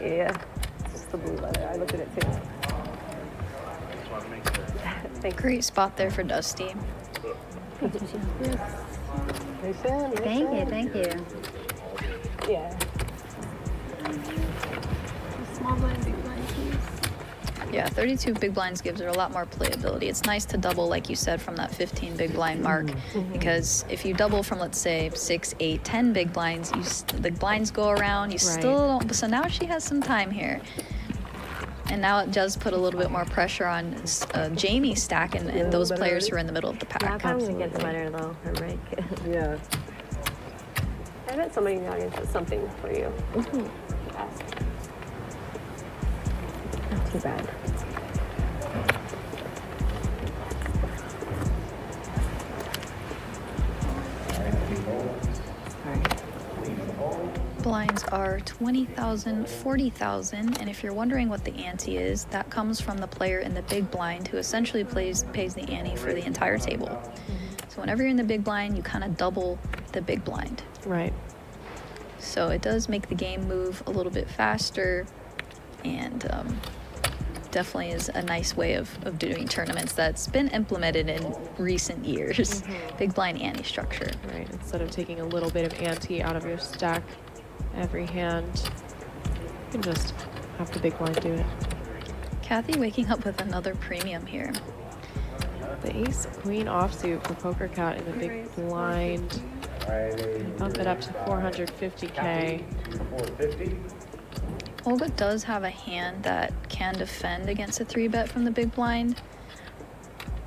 Yeah. It's just the blue letter. I looked at it too. Great spot there for Dusty. Thank you. Yeah. Small blind, big blind, please. Yeah, 32 big blinds gives her a lot more playability. It's nice to double, like you said, from that 15 big blind mark, because if you double from, let's say, 6, 8, 10 big blinds, the blinds go around, you still don't. So now she has some time here. And now it does put a little bit more pressure on Jamie's stack and those players who are in the middle of the pack. I'm gonna get better though, her break. Yeah. I bet somebody in the audience has something for you. Ask. Not too bad. Blinds are 20,000, 40,000, and if you're wondering what the ante is, that comes from the player in the big blind who essentially pays the ante for the entire table. So whenever you're in the big blind, you kind of double the big blind. Right. So it does make the game move a little bit faster, and definitely is a nice way of doing tournaments that's been implemented in recent years. Big blind ante structure. Right. Instead of taking a little bit of ante out of your stack every hand, you can just have the big blind do it. Kathy waking up with another premium here. The ace queen offsuit for Poker Cat in the big blind. Bump it up to 450K. 450. Olga does have a hand that can defend against a 3-bet from the big blind.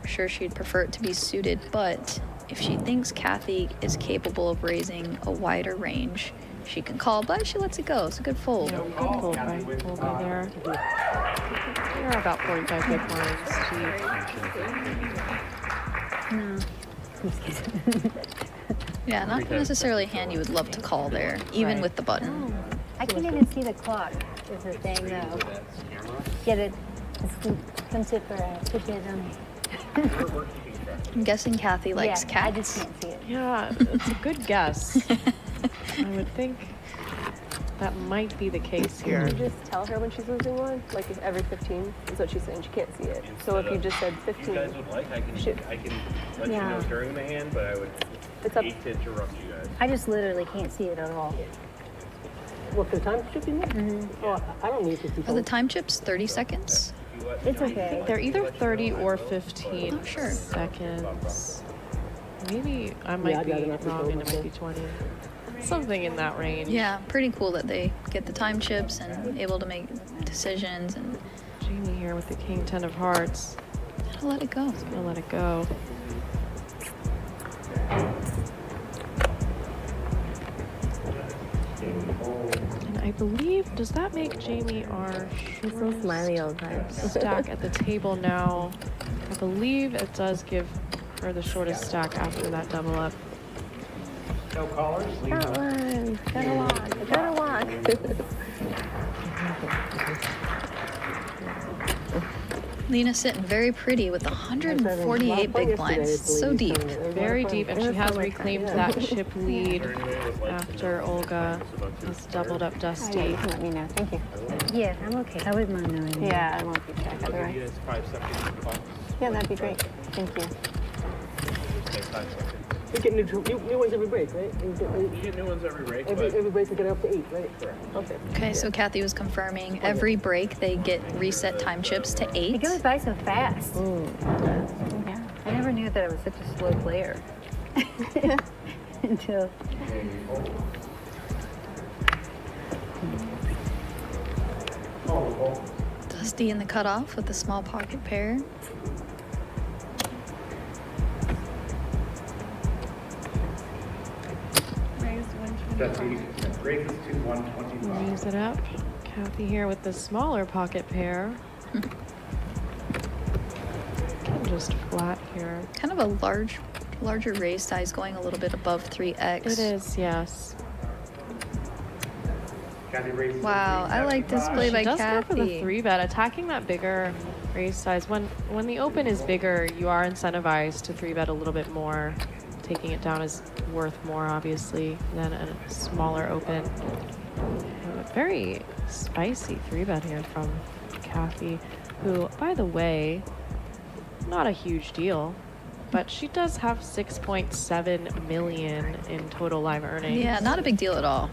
I'm sure she'd prefer it to be suited, but if she thinks Kathy is capable of raising a wider range, she can call, but she lets it go. It's a good fold. Yeah, good fold by Olga there. There are about 45 big blinds. Yeah, not necessarily a hand you would love to call there, even with the button. I can't even see the clock. Is the thing though. Get it. Comes it for put it on. I'm guessing Kathy likes I cats. just can't see it. Yeah, it's a good guess. I would think that might be the case here. You just tell her when she's losing one, like if every 15 is what she's saying. She can't see it. So if you just said 15, You guys would like, I can let you know during the hand, but I would hate to interrupt you guys. I just literally can't see it at all. What, for the time chip you mean? Oh, I don't need 50 Are the time chips 30 seconds? It's okay. They're either 30 or 15 Oh, sure. seconds. Maybe I might I'd be rather not be wrong and it told might be 20. Something in that range. Yeah, pretty cool that they get the time chips and able to make decisions and Jamie here with the king 10 of hearts. gotta let it go. Gonna let it go. And I believe, does that make Jamie our She's so smiley all the time. stack at the table now? I believe it does give her the shortest stack after that double up. No callers? Got one. Got a walk. Got a walk. Lena sitting very pretty with 148 big blinds. So deep. Very deep, and she has reclaimed that chip lead after Olga has doubled up Dusty. You can let me know. Thank you. Yeah, I'm okay. I wouldn't mind knowing. Yeah, I won't keep track I'll give you otherwise. guys 5 seconds to call. Yeah, that'd be great. Thank you. Okay, 5 seconds. We get new ones every break, right? You get new ones every break, but Every break we get up to 8, right? correct. Okay. Okay, so Kathy was confirming every break they get reset time chips to 8. It goes by so fast. Yeah. I never knew that I was such a slow player. Until Dusty in the cutoff with a small pocket pair. Dusty raises to 125. Raise it up. Kathy here with the smaller pocket pair. just flat here. Kind of a larger raise size, going a little bit above 3x. It is, yes. Wow, I like this play by She does go for the Kathy. 3-bet, attacking that bigger raise size. When the open is bigger, you are incentivized to 3-bet a little bit more. Taking it down is worth more, obviously, than a smaller open. Very spicy 3-bet here from Kathy, who, by the way, not a huge deal, but she does have 6.7 million in total live earnings. Yeah, not a big deal at all.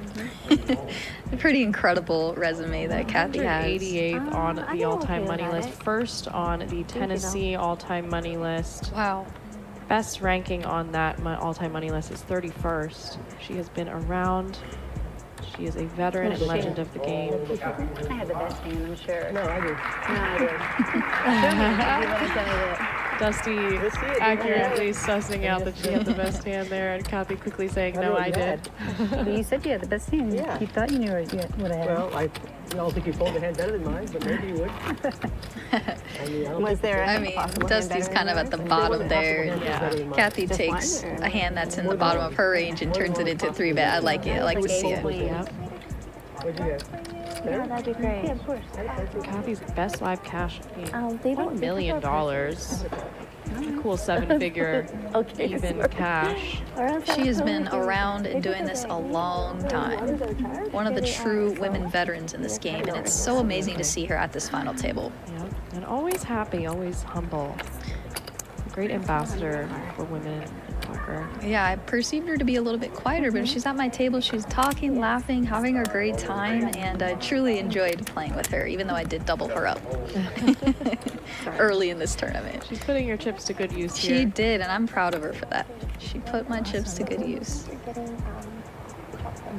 A pretty incredible resume that Kathy has. 188th on I the know all-time okay money about list, it. first on the Tennessee all-time money list. Wow. Best ranking on that all-time money list is 31st. She has been around. She is a veteran and legend of the game. I had the best hand, I'm sure. No, I do. No, I did. Dusty Let's see it. accurately sussing out that she had the best hand there, and Kathy quickly saying, I no, know I you did. But you said you had the best hand. Yeah. You thought you knew what I had. Well, I don't think you fold the hand better than mine, but maybe you would. I mean, I don't Was think there you I mean, Dusty's kind of at the bottom there. And Kathy takes a hand that's in the bottom of her range and turns it into 3-bet. I like it. I like to see it. Yep. What'd you get? Yeah, that'd be great. Yeah, of course. Kathy's best live cash being They don't $1 million. A cool 7-figure Okay, even sorry. cash. She has been around and doing this a long time. One of the true women veterans in this game, and it's so amazing to see her at this final table. Yep. And always happy, always humble. A great ambassador for women in poker. Yeah, I perceived her to be a little bit quieter, but if she's at my table, she's talking, laughing, having a great time, and I truly enjoyed playing with her, even though I did double her up early in this tournament. She's putting your chips to good use She here. did, and I'm proud of her for that. She put my chips to good use.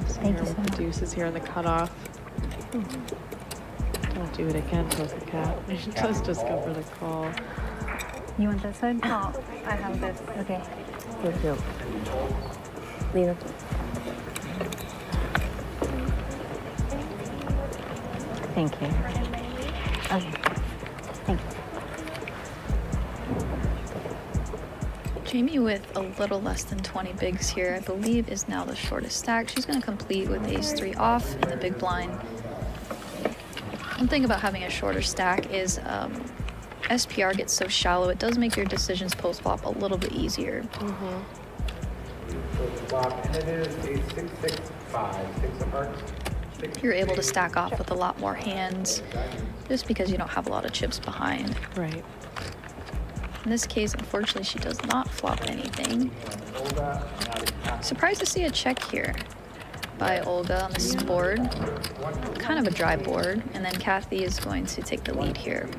Thank you. The deuces here in the cutoff. Don't do it again, toes the cat. She does just go for the call. You want that side? No, I have this. Okay. Good job. Leave it. Thank you. Okay. Thank you. Jamie with a little less than 20 bigs here, I believe, is now the shortest stack. She's going to complete with ace-3 off in the big blind. One thing about having a shorter stack is SPR gets so shallow, it does make your decisions post-flop a little bit easier. And it is a 6-6-5, 6 of hearts. You're able to stack off with a lot more hands just because you don't have a lot of chips behind. Right. In this case, unfortunately, she does not flop anything. Surprised to see a check here by Olga on this board. Kind of a dry board. And then Kathy is going to take the lead here.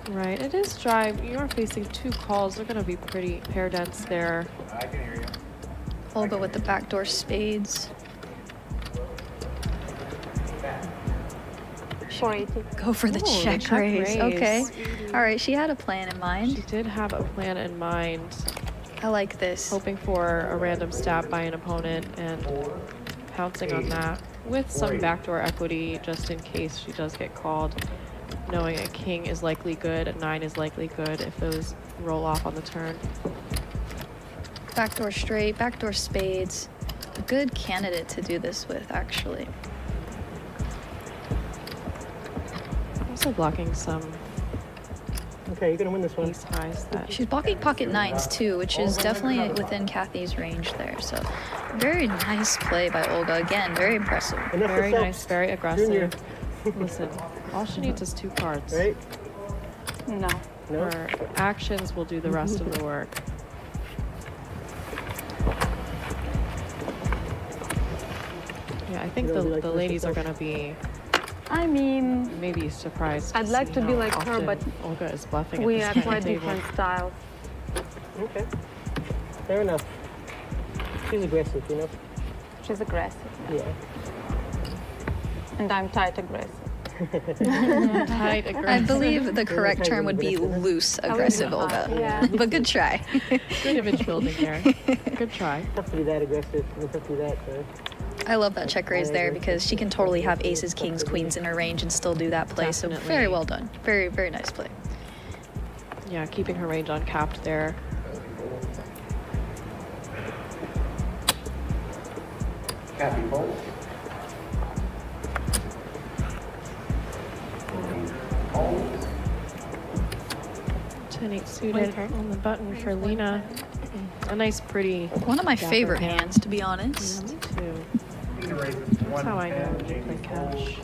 Right, it is dry. You are facing 2 calls. They're going to be pretty pair dense there. I can hear you. Olga with the backdoor spades. 480. Go for the Ooh, check, check raise. raise. Okay. All right, she had a plan in She mind. did have a plan in mind, I like this. hoping for a random stab by an opponent and pouncing on that with some backdoor equity just in case she does get called, knowing a king is likely good, a 9 is likely good if those roll off on the turn. Backdoor straight, backdoor spades. A good candidate to do this with, actually. Also blocking some Okay, you're gonna win this one. ace highs that She's blocking pocket 9s too, which is definitely within Kathy's range there. So very nice play by Olga. Again, very impressive. Enough very for nice, sets. very aggressive. Junior. Listen, all she needs is 2 cards. Right? No. No? Her actions will do the rest of the work. Yeah, I think You the, don't be like the this ladies are yourself? going to be I mean, maybe surprised. I'd like see to be how like her, often but Olga is bluffing we at are this quite table. different styles. Okay. Fair enough. She's aggressive, you know? She's aggressive, Yeah. and I'm tight aggressive. Tight, aggressive. I believe the correct term would be loose aggressive, Olga. Yeah. But good try. Good image building there. Good try. Tough to be that aggressive. Tough to be that. I love that check raise there because she can totally have aces, kings, queens in her range and still do that play. So Definitely. very well done. Very, very nice play. Yeah, keeping her range uncapped there. Happy bolt. 10-8 suited on the button for Lena. A nice, pretty. One of my dapper favorite hand. hands, to be honest. Me too. That's how I know when you play cash.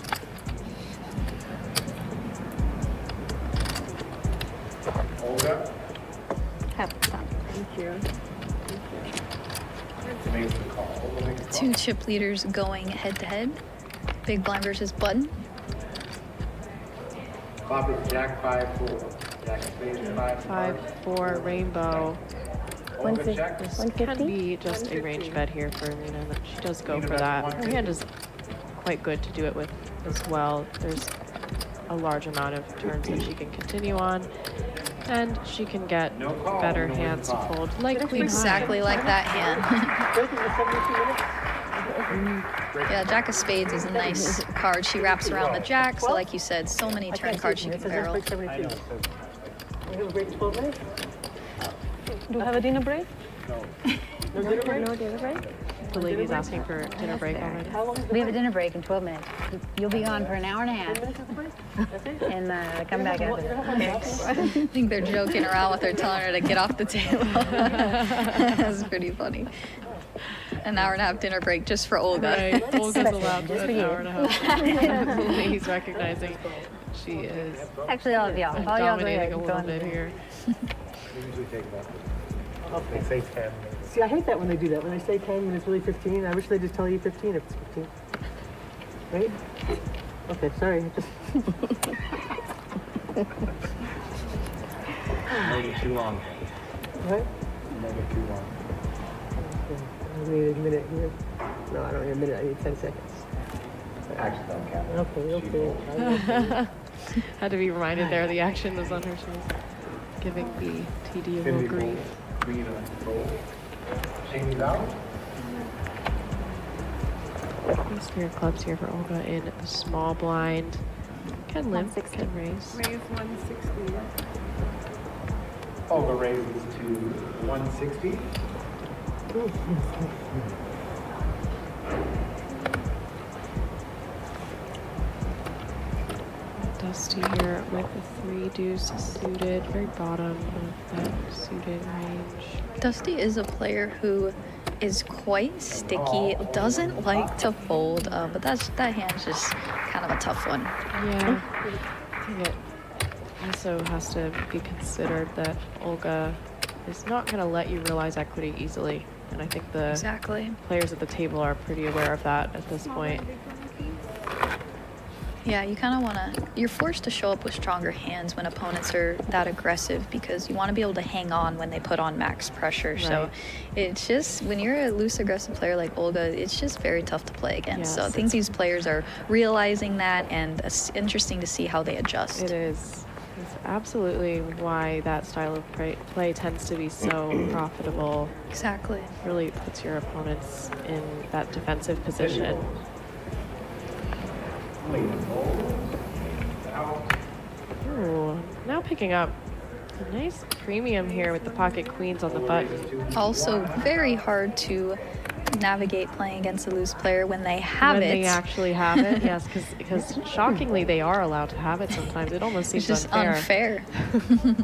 Olga. Have fun. Thank you. Two chip leaders going head to head. Big blind versus button. Bob is Jack 5-4. Jack spades 5. 5-4 rainbow. Olga check. This can be just a range bet here for Lena, and she does go for that. Her hand is quite good to do it with as well. There's a large amount of turns that she can continue on, and she can get better hands to fold like Queen Exactly like that hand. This is the 72 minutes. Yeah, Jack of Spades is a nice card. She wraps around the Jack, so like you said, so many turn cards she can barrel. We have a break in 12 minutes? Do we have a dinner break? No. No dinner break? No dinner break? The lady's asking for dinner break already. How long is the We have a dinner break in 12 minutes. You'll be on for an hour and a half, 10 minutes is the break? That's it? and come back after that. I think they're joking around with her, telling her to get off the table. That's pretty funny. An hour and a half dinner break just for Olga. Right, Olga's allowed Just an for you. hour and a half. He's recognizing she is Actually, all of y'all. All y'all go ahead. dominating a Go little on. bit here. Usually take about. They say 10. See, I hate that when they do that. When they say 10 and it's really 15, I wish they'd just tell you 15 if it's 15. Right? Okay, sorry. Just Make it too long. what? Make it too long. I need a minute here. No, I don't need a minute. I need 10 seconds. Actually, don't count. Okay. Had to be reminded there the action was on her. She was giving the TD a little grief. Shaking down. Spirit clubs here for Olga in the small blind. Can limp, can raise. Raise 160. Olga raises to 160. Dusty here with the 3 deuce suited, very bottom of that suited range. Dusty is a player who is quite sticky, doesn't like to fold, but that hand's just kind of a tough one. Yeah, I think it also has to be considered that Olga is not going to let you realize equity easily. And I think the Exactly. players at the table are pretty aware of that at this point. Yeah, you kind of want to, you're forced to show up with stronger hands when opponents are that aggressive because you want to be able to hang on when they put on max pressure. So Right. it's just, when you're a loose aggressive player like Olga, it's just very tough to play against. So I Yes, think these players are realizing that, and it's interesting to see how they adjust. It is. It's absolutely why that style of play tends to be so profitable. Exactly. Really puts your opponents in that defensive position. Ooh, now picking up a nice premium here with the pocket queens on the button. Also very hard to navigate playing against a loose player when they have When it. they actually have it, yes, because shockingly they are allowed to have it sometimes. It almost It's seems just unfair. unfair.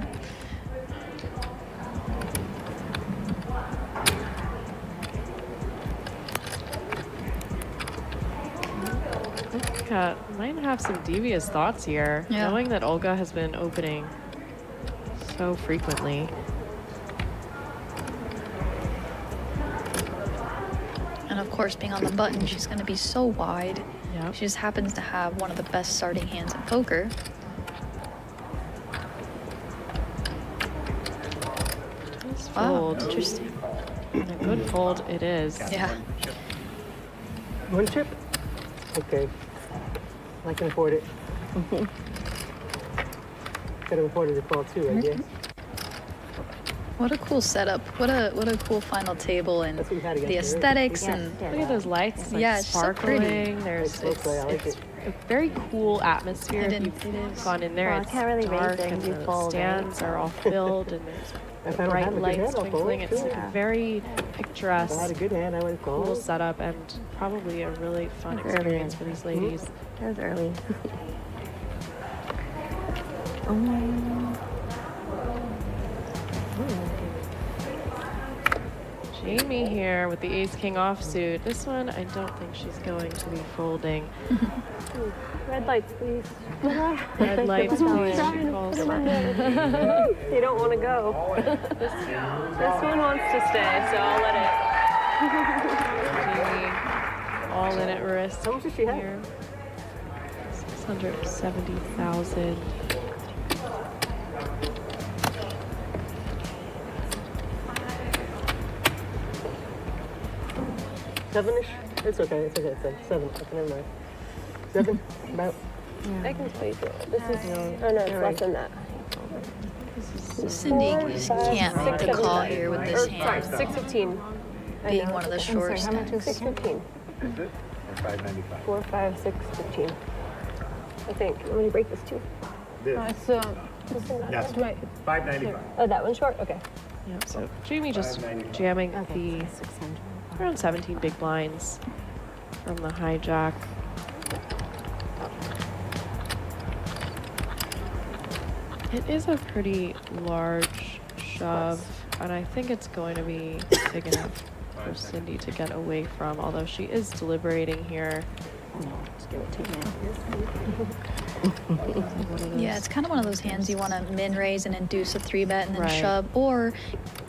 Might have some devious thoughts here, Yeah. knowing that Olga has been opening so frequently. And of course, being on the button, she's going to be so wide. Yep. She just happens to have one of the best starting hands in poker. Nice Wow, fold. interesting. And a good fold it is. Yeah. One chip? Okay. I can afford it. Could have afforded the call too, I guess. What a cool setup. What a cool final table and That's what we had again, the right? aesthetics Yeah, and yeah. Look at those lights, it's like Yeah, it's so pretty. sparkling. There's It's so pretty, I like it's it. a very cool atmosphere. It If is- you've it is. gone in there, Well, I it's can't really raise dark things, and you the fold, right? stands are all filled and there's If I don't bright have a good lights hand, I'll fold twinkling. it, It's too. a very If I had a picturesque, good hand, I would have cool called. setup and probably a really fun That's early. experience for these ladies. That was early. Jamie here with the ace king offsuit. This one, I don't think she's going to be folding. Red lights, please. Red lights, please. She calls. You don't want to go. This one wants to stay, so I'll let it. Jamie, all in at risk. How much does she have? Here. 670,000. Seven-ish? It's okay, it's okay. It's seven. Okay, never mind. 7? About. I can play through it. This is, oh no, it's less than that. Cindy just can't make the call here with this Sorry, hand 615. being one of the shorter How much is stacks. 615? Is it? Or 595? 4, 5, 6, 15. I think. Let me break this too. This. It's Yes. 595. Oh, that one's short? Okay. Yeah, so Jamie just jamming the around 17 big blinds from the hijack. It is a pretty large shove, and I think it's going to be big enough for Cindy to get away from, although she is deliberating here. Yeah, it's kind of one of those hands you want to min raise and induce a 3-bet and then Right. shove, or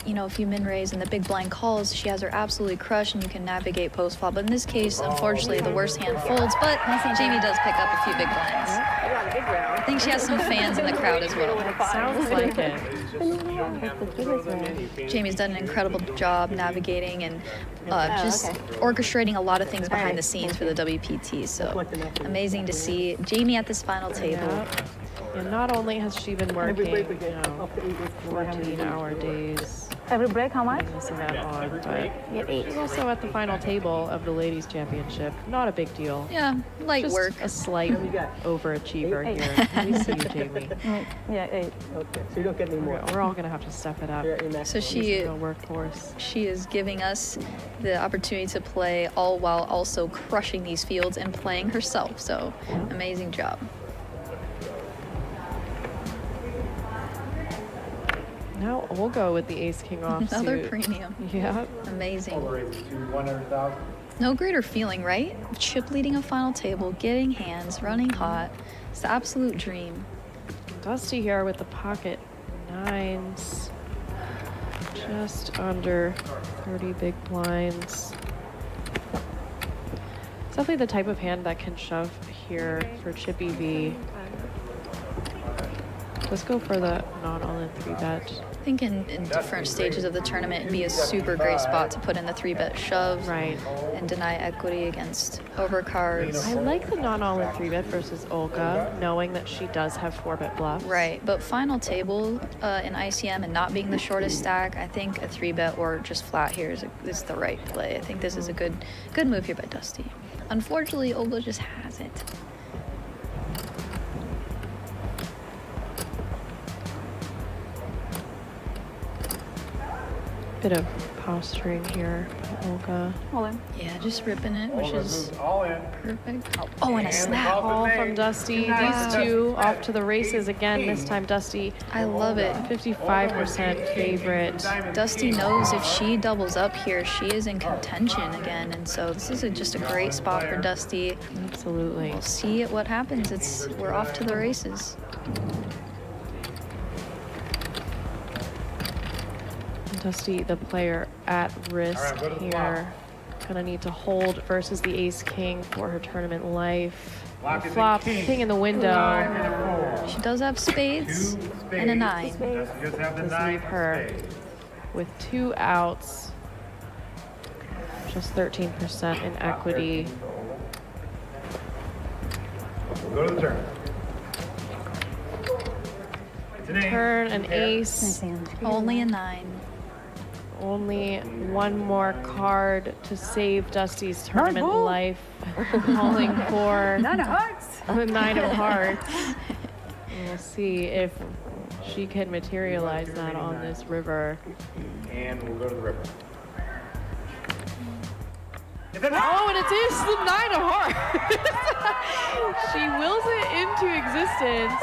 you know, if you min raise and the big blind calls, she has her absolutely crushed and you can navigate post flop. But in this case, unfortunately, the worst hand folds. But Jamie does pick up a few big blinds. I got a big round. I think she has some fans in the crowd as well. Sounds like it. Jamie's done an incredible job navigating and just orchestrating a lot of things behind the scenes for the WPT. So amazing to see Jamie at this final table. Yep. And not only has she been Every working, break we you get know, up to 8. 14-hour days, Every break, how much? missing that on, but she's also at the final table of the ladies' championship. Not a big deal. Yeah, light Just work. a slight overachiever here. We see you, Jamie. Yeah, 8. Okay, so you don't get any more. We're all gonna have to step it up. You're at your max. So she Real workhorse. She is giving us the opportunity to play all while also crushing these fields and playing herself. So amazing job. Now Olga with the ace-king offsuit. Another premium. Yeah. Amazing. Raise it to 100,000. No greater feeling, right? Chip leading a final table, getting hands, running hot. It's the absolute dream. Dusty here with the pocket nines. Just under 30 big blinds. It's definitely the type of hand that can shove here for Chippy V. Let's go for the non-all-in 3-bet. I think in different stages of the tournament, it'd be a super great spot to put in the 3-bet shove Right. and deny equity against overcards. I like the non-all-in 3-bet versus Olga, knowing that she does have 4-bet bluffs. Right, but final table in ICM and not being the shortest stack, I think a 3-bet or just flat here is the right play. I think this is a good move here by Dusty. Unfortunately, Olga just has it. Bit of posturing here by Olga. All in. Yeah, just ripping it, which is All in. perfect. Oh, and a slap. All from Dusty. These two off to the races again. This time Dusty, I love it. 55% favorite. Dusty knows if she doubles up here, she is in contention again, and so this is just a great spot for Dusty. Absolutely. We'll see what happens. We're off to the races. Dusty, the player at risk go to the here. Gonna need to hold versus the ace-king for her tournament life. Lock is a Flop, king. king in the window. She does have spades and a 9. Doesn't just have the Does 9 leave her with 2 outs. Just 13% in equity. Go to the turn. It's an ace. Turn an Pair. ace. Only a 9. Only one more card to save Dusty's tournament life. Calling for Nine of Hearts. the Nine of Hearts. And we'll see if she can materialize that on this river. And we'll go to the river. Oh, and it is the Nine of Hearts. She wills it into existence.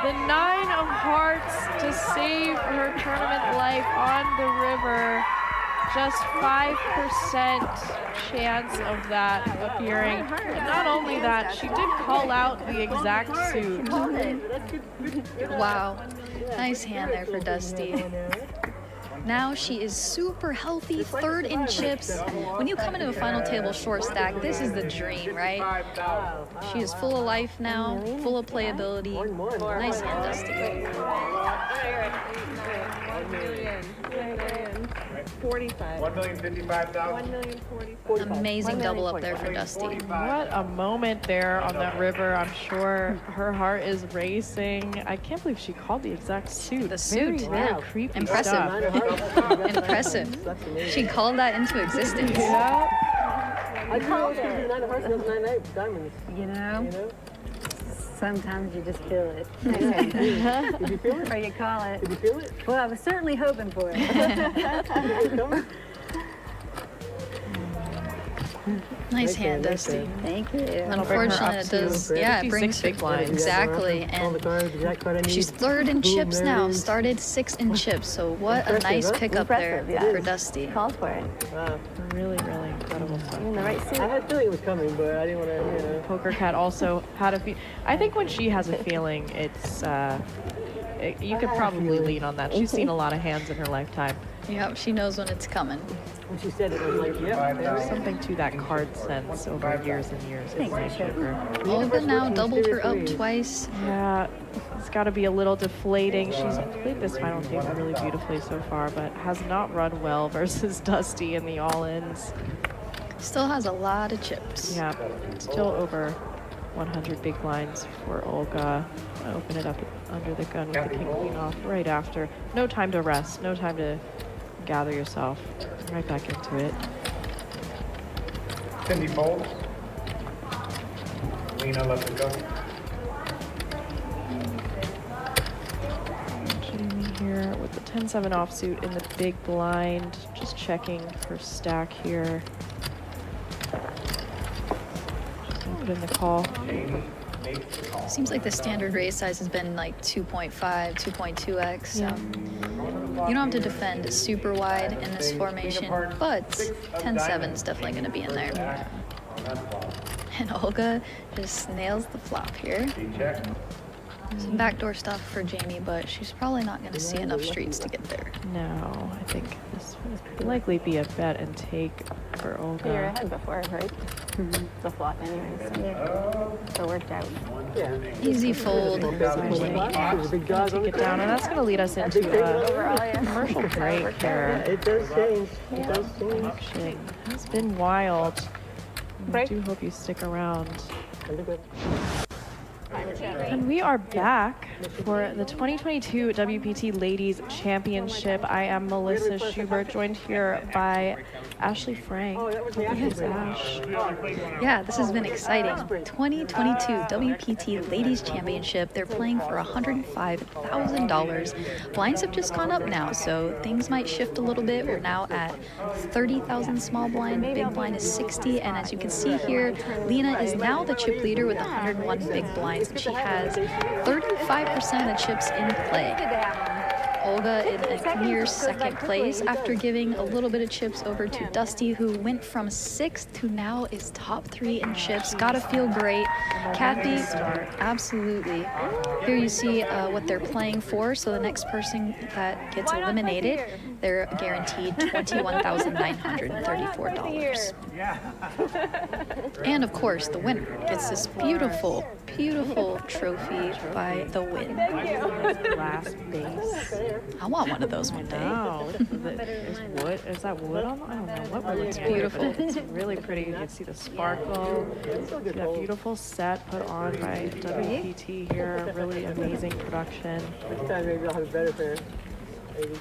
The Nine of Hearts to save her tournament life on the river. Just 5% chance of that appearing. And not only that, she did call out the exact suit. Wow. Nice hand there for Dusty. Now she is super healthy, third in chips. When you come into a final table short stack, this is the dream, right? She is full of life now, full of playability. Nice hand, Dusty. 1,055,000. Amazing double up there for Dusty. What a moment there on that river. I'm sure her heart is racing. I can't believe she called the exact suit. The suit, Very creepy impressive. stuff. Impressive. She called that into existence. Yeah. I called it. 9 of Hearts goes 9 diamonds. You know, sometimes you just feel it. Did you feel it? Or you call it. Did you feel it? Well, I was certainly hoping for it. Nice hand, Dusty. Thank you. Unfortunately, it does. Yeah, it brings 56 big blinds. Exactly, and she's third in chips now. Started 6 in chips, so what a nice pickup there Impressive, for Dusty. Called for it. Really, really incredible stuff. You're in the right suit. I had a feeling it was coming, but I didn't want to, Poker Cat also had a I think when she has a feeling, it's you could probably lean on that. She's seen a lot of hands in her lifetime. Yep, she knows when it's coming. When she said it, I was like, yep. There's something to that card sense over years and years. Isn't it, Sugar? Olga now doubled her up twice. Yeah, it's got to be a little deflating. She's played this final table really beautifully so far, but has not run well versus Dusty in the all-ins. Still has a lot of chips. Yeah, still over 100 big blinds for Olga. Open it up under the gun with the king queen off right after. No time to rest, no time to gather yourself. Right back into it. Cindy folds. Lena lets it go. Jamie here with the 10-7 offsuit in the big blind. Just checking for stack here. Put in the call. Seems like the standard raise size has been like 2.5, 2.2x. Yeah. You don't have to defend super wide in this formation, but 10-7 is definitely going to be in there. And Olga just nails the flop here. Some backdoor stuff for Jamie, but she's probably not going to see enough streets to get there. No, I think this would likely be a bet and take for Olga. You're ahead before, right? The flop anyway, so it worked out. Yeah. Easy fold. Big dog Take it down, and that's going to lead us into a commercial break Yeah, here. it does change. It does change. Action has been wild. I do hope you stick around. And we are back for the 2022 WPT Ladies Championship. I am Melissa Schubert, joined here by Ashley Frank. Yes, Ash. Yeah, this has been exciting. 2022 WPT Ladies Championship. They're playing for $105,000. Blinds have just gone up now, so things might shift a little bit. We're now at 30,000 small blind. Big blind is 60, and as you can see here, Lena is now the chip leader with 101 big blinds. And she has 35% of the chips in play. Olga in a near second place after giving a little bit of chips over to Dusty, who went from 6th to now is top 3 in chips. Gotta feel great. Kathy, absolutely. Here you see what they're playing for. So the next person that gets eliminated, they're guaranteed $21,934. And of course, the winner gets this beautiful, beautiful trophy by the win. Last base. I want one of those one day. Wow, there's wood. Is that wood on? I don't know what we're looking It's at. beautiful. It's really pretty. You can see the sparkle. See that beautiful set put on by WPT here. Really amazing production. Next time maybe I'll have a better pair. Maybe.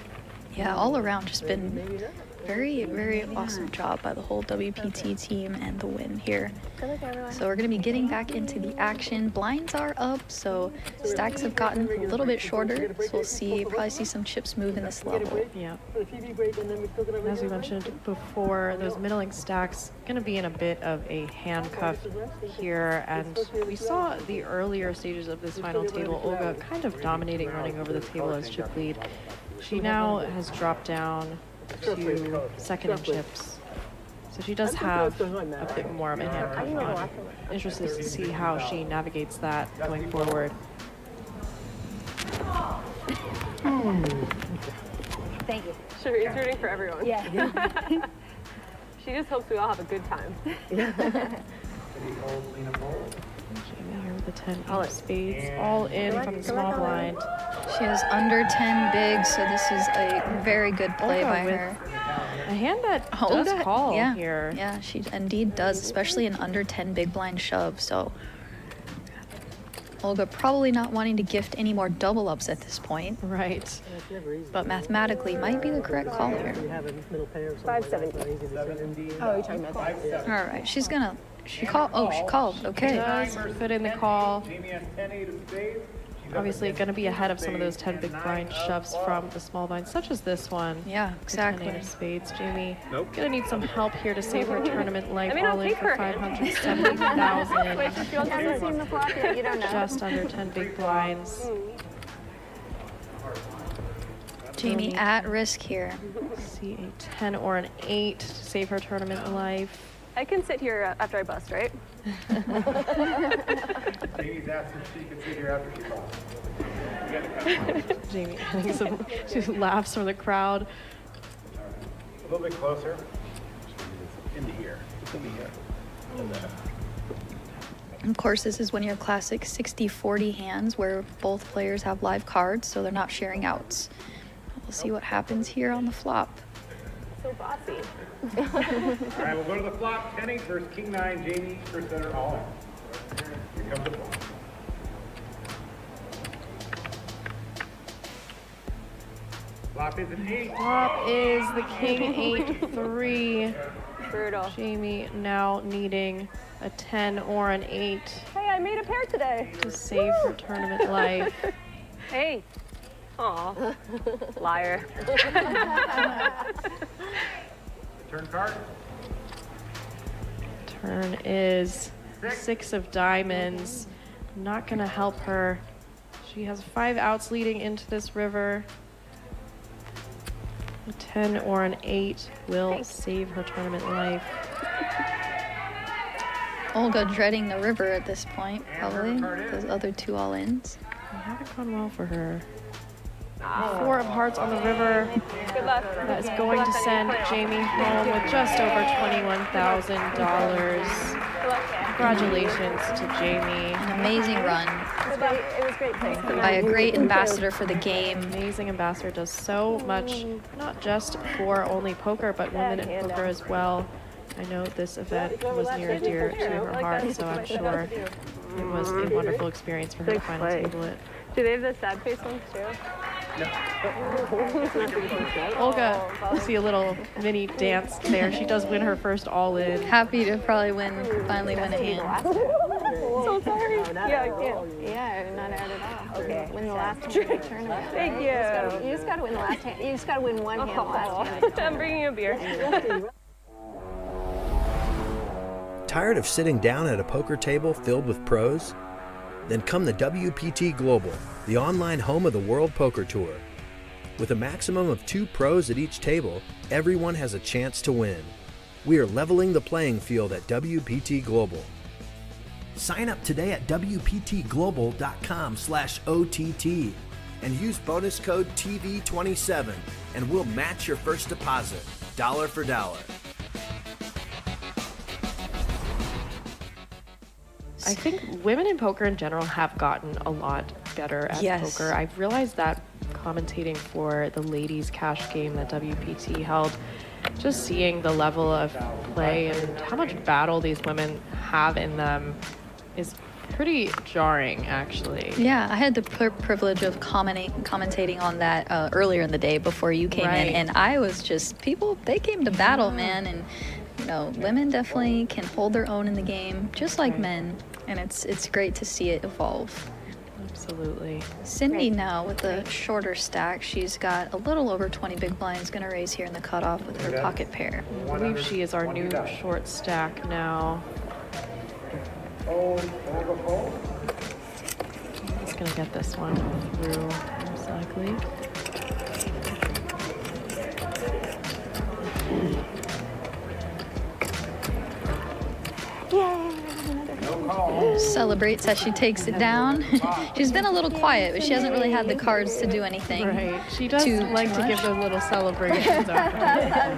Yeah, all around just been very, very awesome job by the whole WPT team and the win here. Good luck, everyone. So we're going to be getting back into the action. Blinds are up, so stacks have gotten a little bit shorter. So we'll probably see some chips move in this level. Yeah. For the TV break, and then we still gonna As we mentioned before, those middling stacks going to be in a bit of a handcuff here, and we saw the earlier stages of this final table, Olga kind of dominating, running over the table as chip lead. She now has dropped down to second in chips, so she does have a bit more of a handcuff on. Interested to see how she navigates that going forward. Thank you. Sure, he's rooting for everyone. Yeah. She just hopes we all have a good time. Jamie here with the 10 of spades, all in from the small blind. She has under 10 big, so this is a very good play by her. A hand that does Olga, call yeah, here. Yeah, she indeed does, especially an under 10 big blind shove. So Olga probably not wanting to gift any more double ups at this point, Right. but mathematically might be the correct call here. We have a middle pair. 570. Oh, you're talking about that. All right, she called. Oh, she called. Okay. Does put in the call. Jamie has 10-8 of spades. Obviously going to be ahead of some of those 10 big blind shoves from the small blind, such as this one. Yeah, The 10 exactly. eight of spades. Jamie Nope. gonna need some help here to save her tournament life. I mean, All I'll in take for her. 570,000. Wait, she hasn't seen the flop yet. You don't know. Just under 10 big blinds. Jamie at risk here. See a 10 or an 8 to save her tournament life. I can sit here after I bust, right? Jamie's asked if she can sit here after she calls. You gotta come Jamie having some she laughs from the crowd. a little bit closer. Into here. It's into here. Of course, this is one of your classic 60-40 hands where both players have live cards, so they're not sharing outs. We'll see what happens here on the flop. So bossy. All right, we'll go to the flop. 10-8 versus King 9. Jamie for center all in. Here comes the flop. Flop is an 8. Flop is the king 8-3. Brutal. Jamie now needing a 10 or an 8 Hey, I made a pair today. to save her tournament life. Hey. Aw. Liar. Turn card. Turn is 6 of diamonds. Not gonna help her. She has 5 outs leading into this river. A 10 or an 8 will save her tournament life. Olga dreading the river at this point, probably. Those other 2 all-ins. It haven't gone well for her. 4 of hearts on the river. Good luck. That is going to send Jamie home with just over $21,000. Congratulations to Jamie. An amazing run It was great playing. by a great ambassador for the game. Amazing ambassador, does so much, not just for only poker, but women in poker as well. I know this event was near and dear to her heart, so I'm sure it was a wonderful experience for her to finally table it. Do they have the sad face ones too? Olga, you see a little mini dance there. She does win her first all-in. Happy to probably finally win a hand. So sorry. Yeah, I can't. Yeah, not out at all. Okay. Win the last hand of the tournament. Thank you. You just gotta win the last hand. You just gotta win one hand the last hand. I'm bringing a beer. Tired of sitting down at a poker table filled with pros? Then come to WPT Global, the online home of the World Poker Tour. With a maximum of 2 pros at each table, everyone has a chance to win. We are leveling the playing field at WPT Global. Sign up today at WPTglobal.com/OTT and use bonus code TV27 and we'll match your first deposit, dollar for dollar. I think women in poker in general have gotten a lot better at Yes. poker. I've realized that commentating for the ladies cash game that WPT held, just seeing the level of play and how much battle these women have in them is pretty jarring, actually. Yeah, I had the privilege of commentating on that earlier in the day before you came in, and I was just they came to battle, man, and women definitely can hold their own in the game, just like men, and it's great to see it evolve. Absolutely. Cindy now with the shorter stack. She's got a little over 20 big blinds, going to raise here in the cutoff with her pocket pair. I believe she is our new short stack now. He's going to get this one through, most likely. Celebrates as she takes it down. She's been a little quiet, but she hasn't really had the cards to do anything. Right. She does like to give those little celebrations after.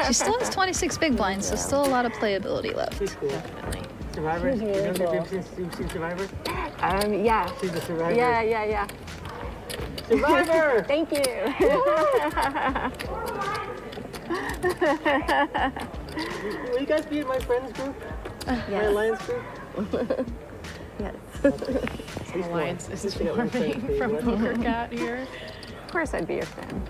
She still has 26 big blinds, so still a lot of playability left. She's cool. Definitely. Survivor? She's really You've cool. seen Survivor? Yeah. She's a Survivor. Yeah. Survivor! Thank you. Will you guys be in my friends group? My alliance group? Yes. Alliance is forming from Poker Cat here. Of course I'd be your friend.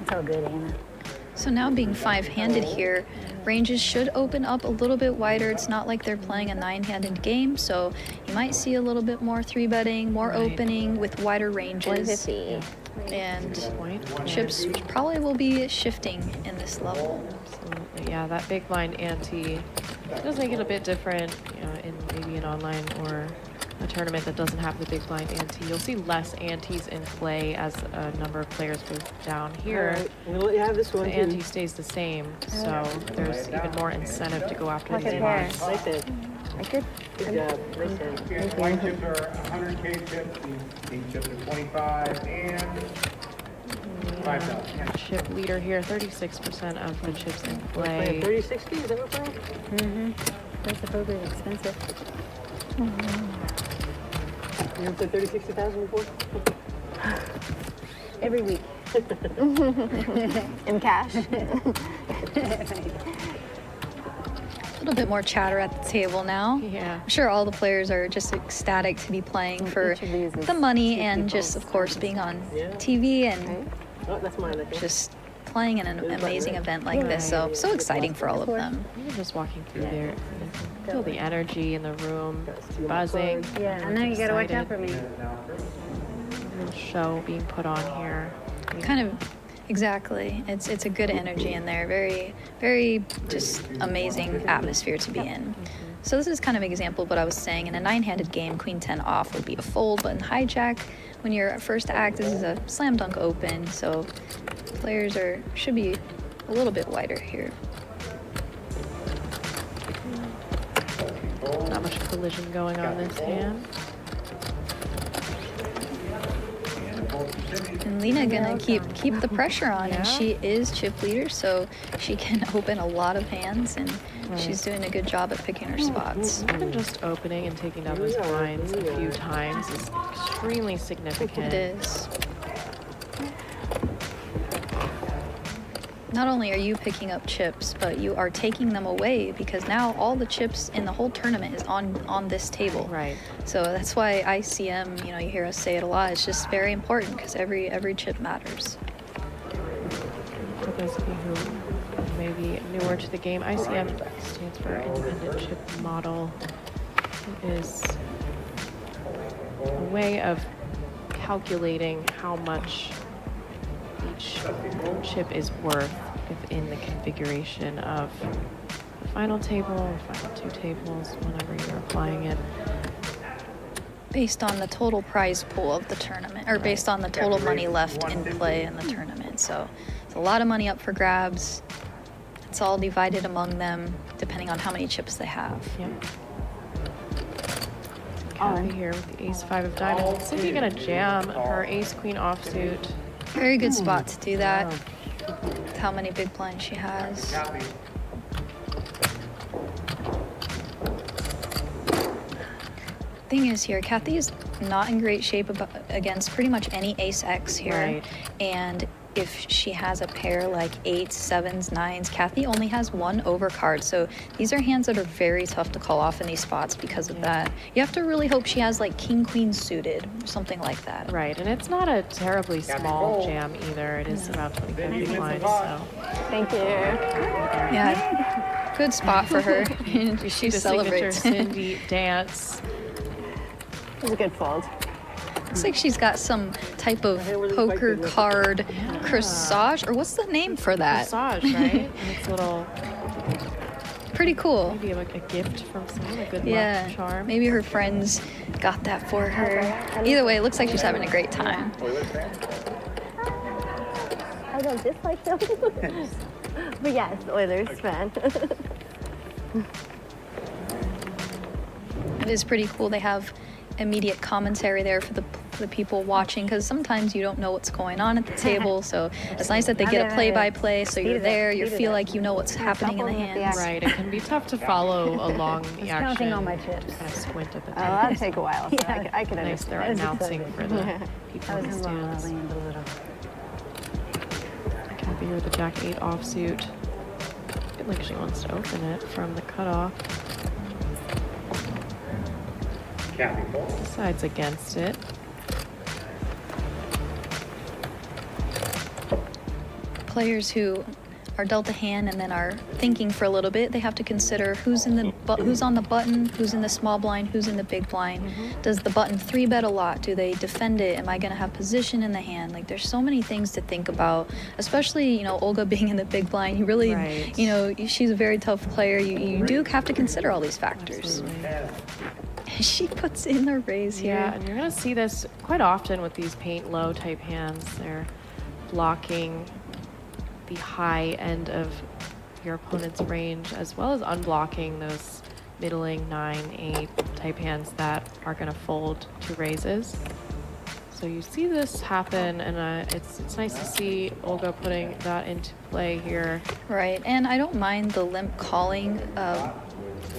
So good, Anna. So now being 5-handed here, ranges should open up a little bit wider. It's not like they're playing a 9-handed game, so you might see a little bit more 3-betting, more opening with wider ranges. 150. And chips probably will be shifting in this level. Absolutely. Yeah, that big blind ante does make it a bit different, in maybe an online or a tournament that doesn't have the big blind ante. You'll see less antes in play as a number of players go down here. All right, I'm gonna let you have this one. The ante stays the same, so there's even more incentive to go after these blinds. Nice hand. Good. Good job. Nice hand. White chips are 100K chips, these chips are 25, and 5,000. Chip leader here, 36% of the chips in Playing play. 3060, is that what we're playing? That's the poker is expensive. You ever played 30,000, 60,000 before? Every week. In cash. A little bit more chatter at the table now. Yeah. I'm sure all the players are just ecstatic to be playing for Each of these is the money 2 and people. just, of course, being on Yeah. TV and Right? Oh, that's mine, I think. just playing in an amazing event like this. So exciting for all of them. Even just walking through there, you can feel the energy in the room, buzzing. Yeah, I know you gotta watch out for me. Real show being put on here. Kind of, exactly. It's a good energy in there. Very, very just amazing atmosphere to be in. So this is kind of an example of what I was saying. In a 9-handed game, Queen 10 off would be a fold, but in hijack, when you're first act, this is a slam dunk open. So players should be a little bit wider here. Not much collision going on this hand. And Lena gonna keep the pressure on, and she is chip leader, so she can open a lot of hands, and she's doing a good job at picking her spots. Even just opening and taking down those blinds a few times is extremely significant. It is. Not only are you picking up chips, but you are taking them away because now all the chips in the whole tournament is on this table. Right. So that's why ICM, you hear us say it a lot. It's just very important because every chip matters. For those of you who may be newer to the game, ICM stands for Independent Chip Model. It is a way of calculating how much each chip is worth within the configuration of the final table, final 2 tables, whenever you're applying it. Based on the total prize pool of the tournament, or based on the total money left in play in the tournament. So it's a lot of money up for grabs. It's all divided among them depending on how many chips they have. Yep. Kathy here with the ace-5 of diamonds. Cindy gonna jam her ace-queen offsuit Very good spot to do that. With how many big blinds she has. Thing is here, Kathy is not in great shape against pretty much any ace X here. Right. And if she has a pair like 8s, 7s, 9s, Kathy only has one overcard. So these are hands that are very tough to call off in these spots because of that. You have to really hope she has like king, queen suited, something like that. Right, and it's not a terribly small jam either. It is about 25 big blinds, so. Thank you. Yeah, good spot for her. She The celebrates. signature Cindy dance. It was a good fold. Looks like she's got some type of poker card corsage, or what's the name for that? Corsage, right? And it's a little, Pretty cool. maybe like a gift from someone, a good Yeah, luck charm. maybe her friends got that for her. Either way, it looks like she's having a great time. I don't dislike them. But yes, Oilers fan. It is pretty cool. They have immediate commentary there for the people watching, because sometimes you don't know what's going on at the table. So it's nice that they get a play-by-play, so you're there, you feel like you know what's happening in the hands. Right, it can be tough to follow along the action. counting all my chips. Kind of squint at the Oh, table. that'll take a while. So I can Nice, they're understand. announcing for the people I in the was in La La stands. Land a little. Kathy with the Jack 8 offsuit. Looks like she wants to open it from the cutoff. Kathy fold. Decides against it. Players who are dealt a hand and then are thinking for a little bit, they have to consider who's on the button, who's in the small blind, who's in the big blind. Does the button 3-bet a lot? Do they defend it? Am I going to have position in the hand? Like, there's so many things to think about, especially, you know, Olga being in the big blind. You really, Right. you know, she's a very tough player. You do have to consider all these factors. She puts in the raise here. Yeah, and you're going to see this quite often with these paint low type hands. They're blocking the high end of your opponent's range, as well as unblocking those middling 9-8 type hands that are going to fold to raises. So you see this happen, and it's nice to see Olga putting that into play here. Right, and I don't mind the limp calling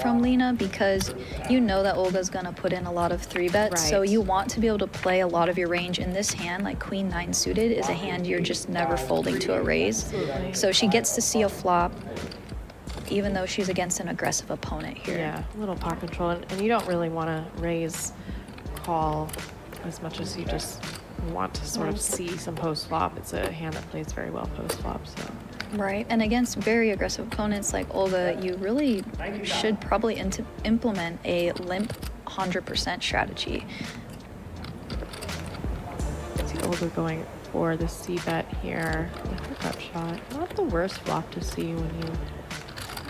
from Lena, because you know that Olga's gonna put in a lot of 3-bets, so Right. you want to be able to play a lot of your range in this hand. Like Queen 9 suited is a hand you're just never folding to a raise. So she gets to see a flop, even though she's against an aggressive opponent here. Yeah, a little pot control, and you don't really want to raise call as much as you just want to sort of see some post flop. It's a hand that plays very well post flop, so. Right, and against very aggressive opponents like Olga, you really should probably implement a limp 100% strategy. See Olga going for the C-bet here. The hookup shot. Not the worst flop to see when you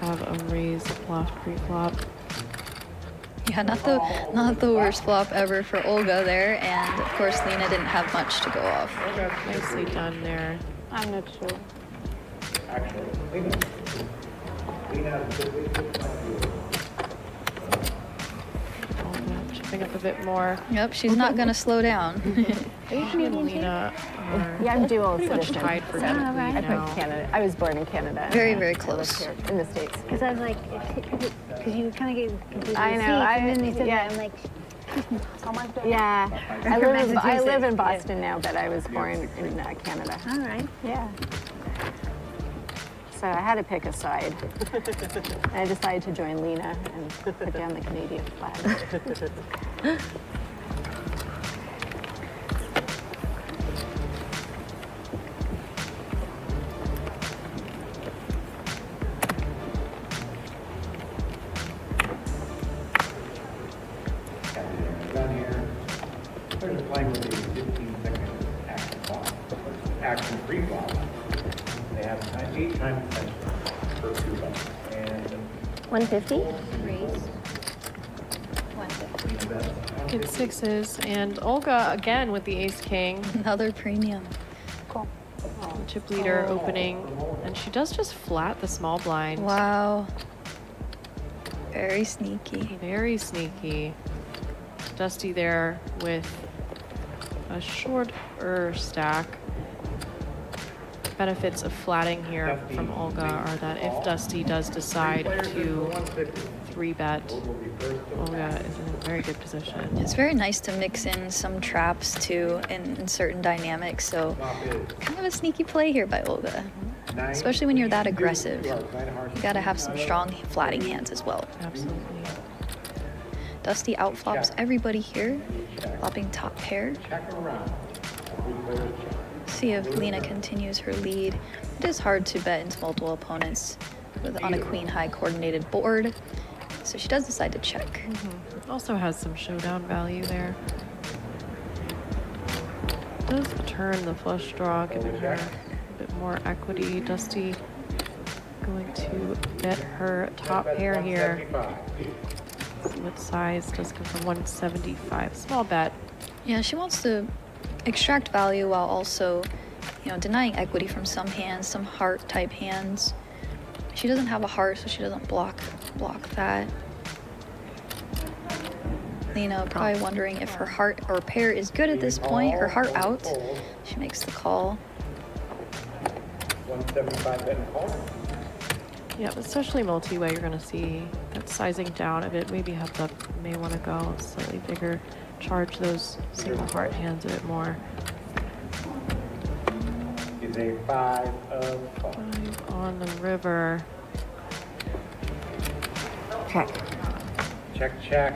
have a raise bluff pre-flop. Yeah, not the worst flop ever for Olga there, and of course Lena didn't have much to go off. Nicely done there. I'm not sure. Actually, Lena has a good Olga chipping up a bit more. Yep, she's not gonna slow down. She and Lena are Yeah, I'm dual pretty much citizen. tied for So good I lead picked now. Canada. I was born in Canada. Very, and very I live close. here in the States. Because I was like, because you kind of get confused. I with know, seats, and then they said yeah. that, I'm like, oh my God. Yeah, From I live in Massachusetts. Boston now, but I was born in Canada. All right. Yeah. So I had to pick a side. I decided to join Lena and put down the Canadian flag. Down here, they're just playing with the 15-second action clock. Action free flop. They have 8 times per 2 bucks. And 150? Good sixes, and Olga again with the ace king. Another premium. Chip leader opening, and she does just flat the small blind. Wow. Very sneaky. Very sneaky. Dusty there with a short stack. Benefits of flatting here from Olga are that if Dusty does decide to 3-bet, Olga is in a very good position. It's very nice to mix in some traps too in certain dynamics, so kind of a sneaky play here by Olga. Especially when you're that aggressive. You gotta have some strong flatting hands as well. Absolutely. Dusty outflops everybody here, flopping top pair. See if Lena continues her lead. It is hard to bet into multiple opponents on a queen high coordinated board, so she does decide to check. Also has some showdown value there. Does turn the flush draw, giving her a bit more equity. Dusty going to bet her top pair here. What size does come from 175? Small bet. Yeah, she wants to extract value while also, denying equity from some hands, some heart type hands. She doesn't have a heart, so she doesn't block that. Lena probably wondering if her heart or pair is good at this point. Her heart out. She makes the call. 175 bet and call. Yeah, especially multi-way, you're going to see that sizing down a bit. Maybe heads up, may want to go slightly bigger, charge those single heart hands a bit more. Is a 5 of 5 on the river. Check. check.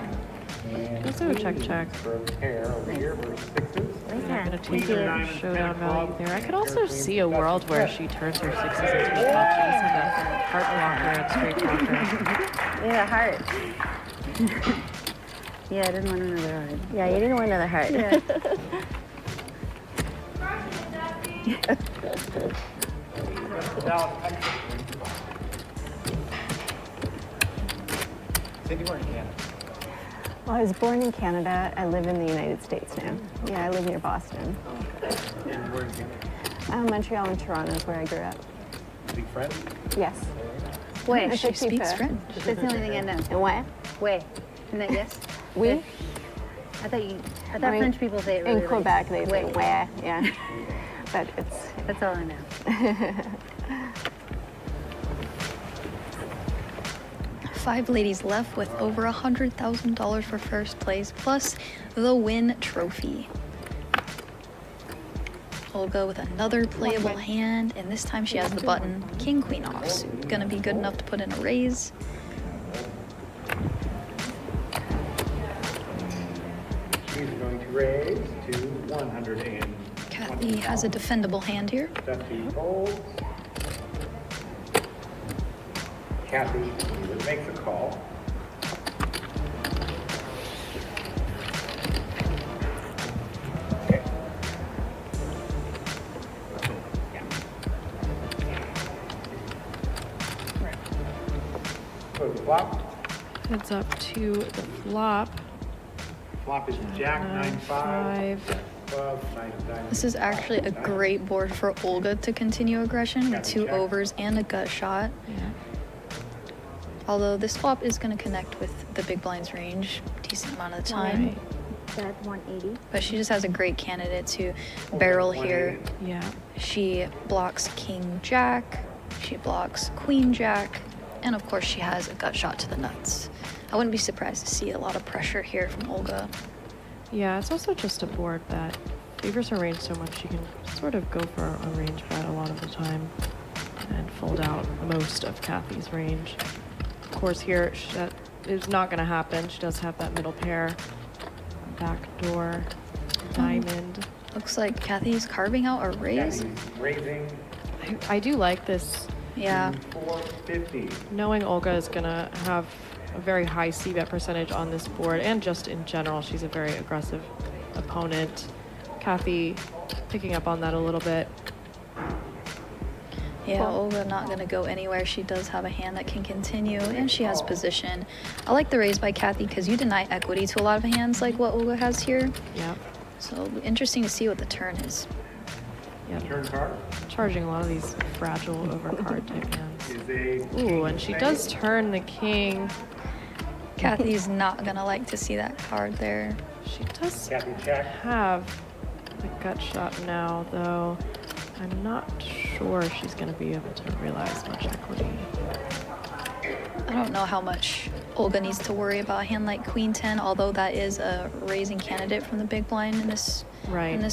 And Let's do a check. for a pair over here versus sixes. I'm not going to take her showdown value there. I could also see a world where she turns her sixes into a top. She just had a heart blocker and straight blocker. Yeah, heart. Yeah, I didn't want another heart. Yeah, you didn't want another heart. Yeah. Cindy, where in Canada? Well, I was born in Canada. I live in the United States now. Yeah, I live near Boston. And where in Canada? Montreal and Toronto is where I grew up. Speak French? Yes. Wait, She speaks French. that's the only thing I know. And what? Wait, isn't that yes? Oui. I thought I mean, French people say it really In Quebec, they say wait. ouais, yeah. But That's all I know. 5 ladies left with over $100,000 for first place, plus the win trophy. Olga with another playable hand, and this time she has the button King Queen offsuit. Gonna be good enough to put in a raise. She's going to raise to 100 Kathy has a defendable hand here. Dusty folds. Kathy makes a call. Okay. So the flop. Heads up to the flop. Flop is Jack 9-5. 12, 9-9. This is actually a great board for Olga to continue aggression with 2 overs and a gut shot. Yeah. Although this flop is going to connect with the big blind's range decent amount of the time. Right. That's 180. But she just has a great candidate to barrel here. Yeah. She blocks King Jack, she blocks Queen Jack, and of course she has a gut shot to the nuts. I wouldn't be surprised to see a lot of pressure here from Olga. Yeah, it's also just a board that favors her range so much she can sort of go for a range bet a lot of the time and fold out most of Kathy's range. Of course, here that is not going to happen. She does have that middle pair, backdoor, diamond. Looks like Kathy's carving out a raise. Kathy's raising I do like this, Yeah, 450. knowing Olga is going to have a very high c-bet percentage on this board, and just in general, she's a very aggressive opponent. Kathy picking up on that a little bit. yeah, Olga not gonna go anywhere. She does have a hand that can continue, and she has position. I like the raise by Kathy because you deny equity to a lot of hands like what Olga has here. Yeah. So interesting to see what the turn is. Yep. Turn card Charging a lot of these fragile overcard type hands. is a Ooh, and she does turn the king. Kathy's not gonna like to see that card there. She does Kathy check. have The gut shot now, though. I'm not sure she's going to be able to realize much equity. I don't know how much Olga needs to worry about a hand like Queen 10, although that is a raising candidate from the big blind in this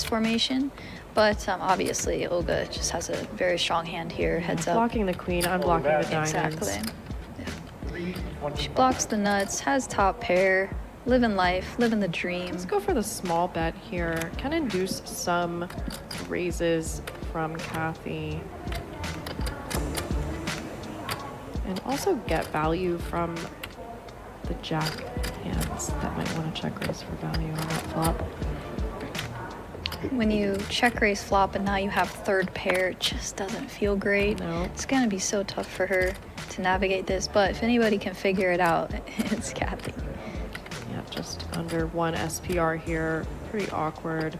formation. But obviously, Olga just has a very strong hand here. Heads up. Blocking the queen, unblocking the diamonds. Exactly. Yeah. She blocks the nuts, has top pair, living life, living the dream. Let's go for the small bet here. Can induce some raises from Kathy. And also get value from the jack hands that might want to check raise for value on that flop. When you check raise flop and now you have third pair, it just doesn't feel great. No. It's going to be so tough for her to navigate this, but if anybody can figure it out, it's Kathy. Yeah, just under 1 SPR here. Pretty awkward.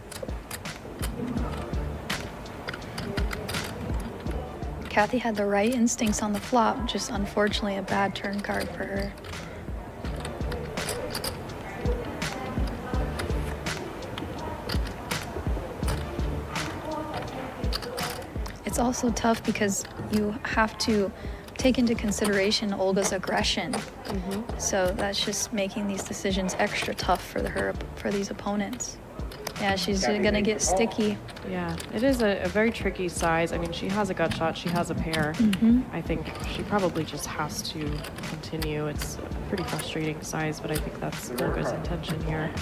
Kathy had the right instincts on the flop, just unfortunately a bad turn card for her. It's also tough because you have to take into consideration Olga's aggression. So that's just making these decisions extra tough for these opponents. Yeah, she's gonna get sticky. Yeah, it is a very tricky size. I mean, she has a gut shot, she has a pair. I think she probably just has to continue. It's a pretty frustrating size, but I think that's Olga's intention here.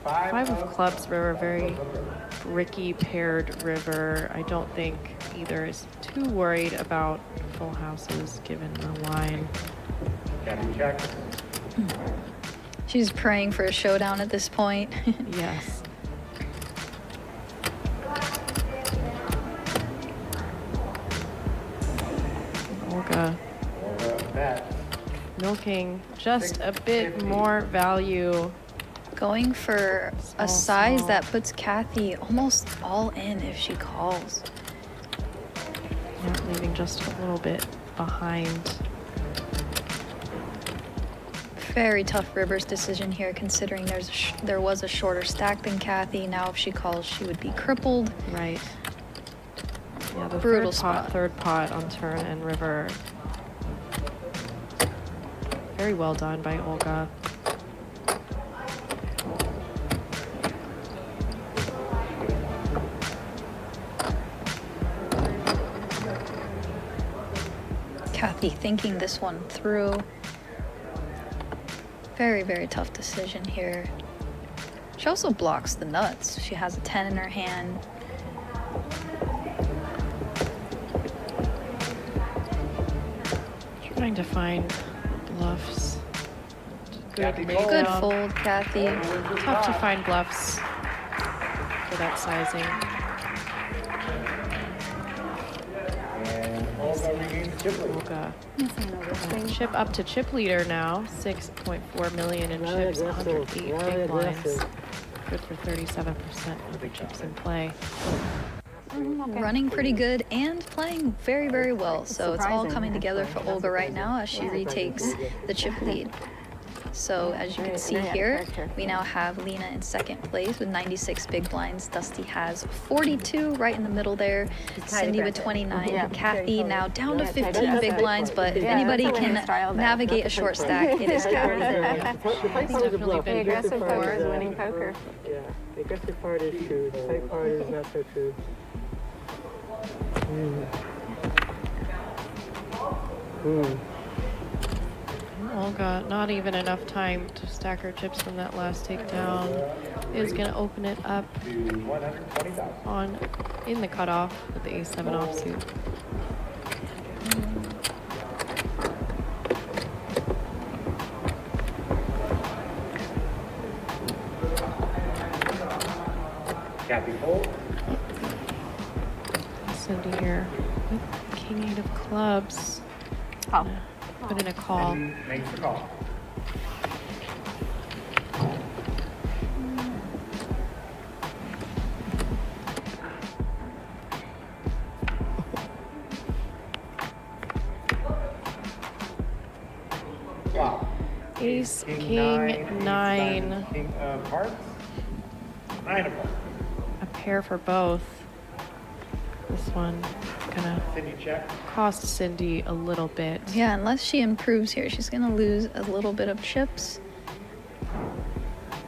Five of clubs were a very bricky paired river. I don't think either is too worried about full houses given the line. She's praying for a showdown at this point. Yes. Olga milking just a bit more value. Going for a size that puts Kathy almost all in if she calls. Yeah, leaving just a little bit behind. Very tough Rivers decision here, considering there was a shorter stack than Kathy. Now if she calls, she would be crippled. Right. Yeah, the Brutal spot. third pot on turn and river. Very well done by Olga. Kathy thinking this one through. Very, very tough decision here. She also blocks the nuts. She has a 10 in her hand. Trying to find bluffs. Good Good fold, Kathy. Tough to find bluffs for that sizing. Olga. Chip up to chip leader now. 6.4 million in chips, 108 big blinds. Good for 37% of the chips in play. Running pretty good and playing very, very well. So it's all coming together for Olga right now as she retakes the chip lead. So as you can see here, we now have Lena in second place with 96 big blinds. Dusty has 42 right in the middle there. Cindy with 29. Kathy now down to 15 big blinds, but if anybody can navigate a short stack, it is Kathy. The aggressive part is winning poker. Yeah, the aggressive part is true. The tight part is not so true. Olga, not even enough time to stack her chips from that last takedown. Is going to open it up in the cutoff with the A7 offsuit. Kathy fold. Cindy here with King 8 of clubs. Put in a call. Makes the call. Wow. Ace, king, nine. King of hearts. 9 of hearts. A pair for both. This one gonna Cindy check. cost Cindy a little bit. Yeah, unless she improves here, she's gonna lose a little bit of chips.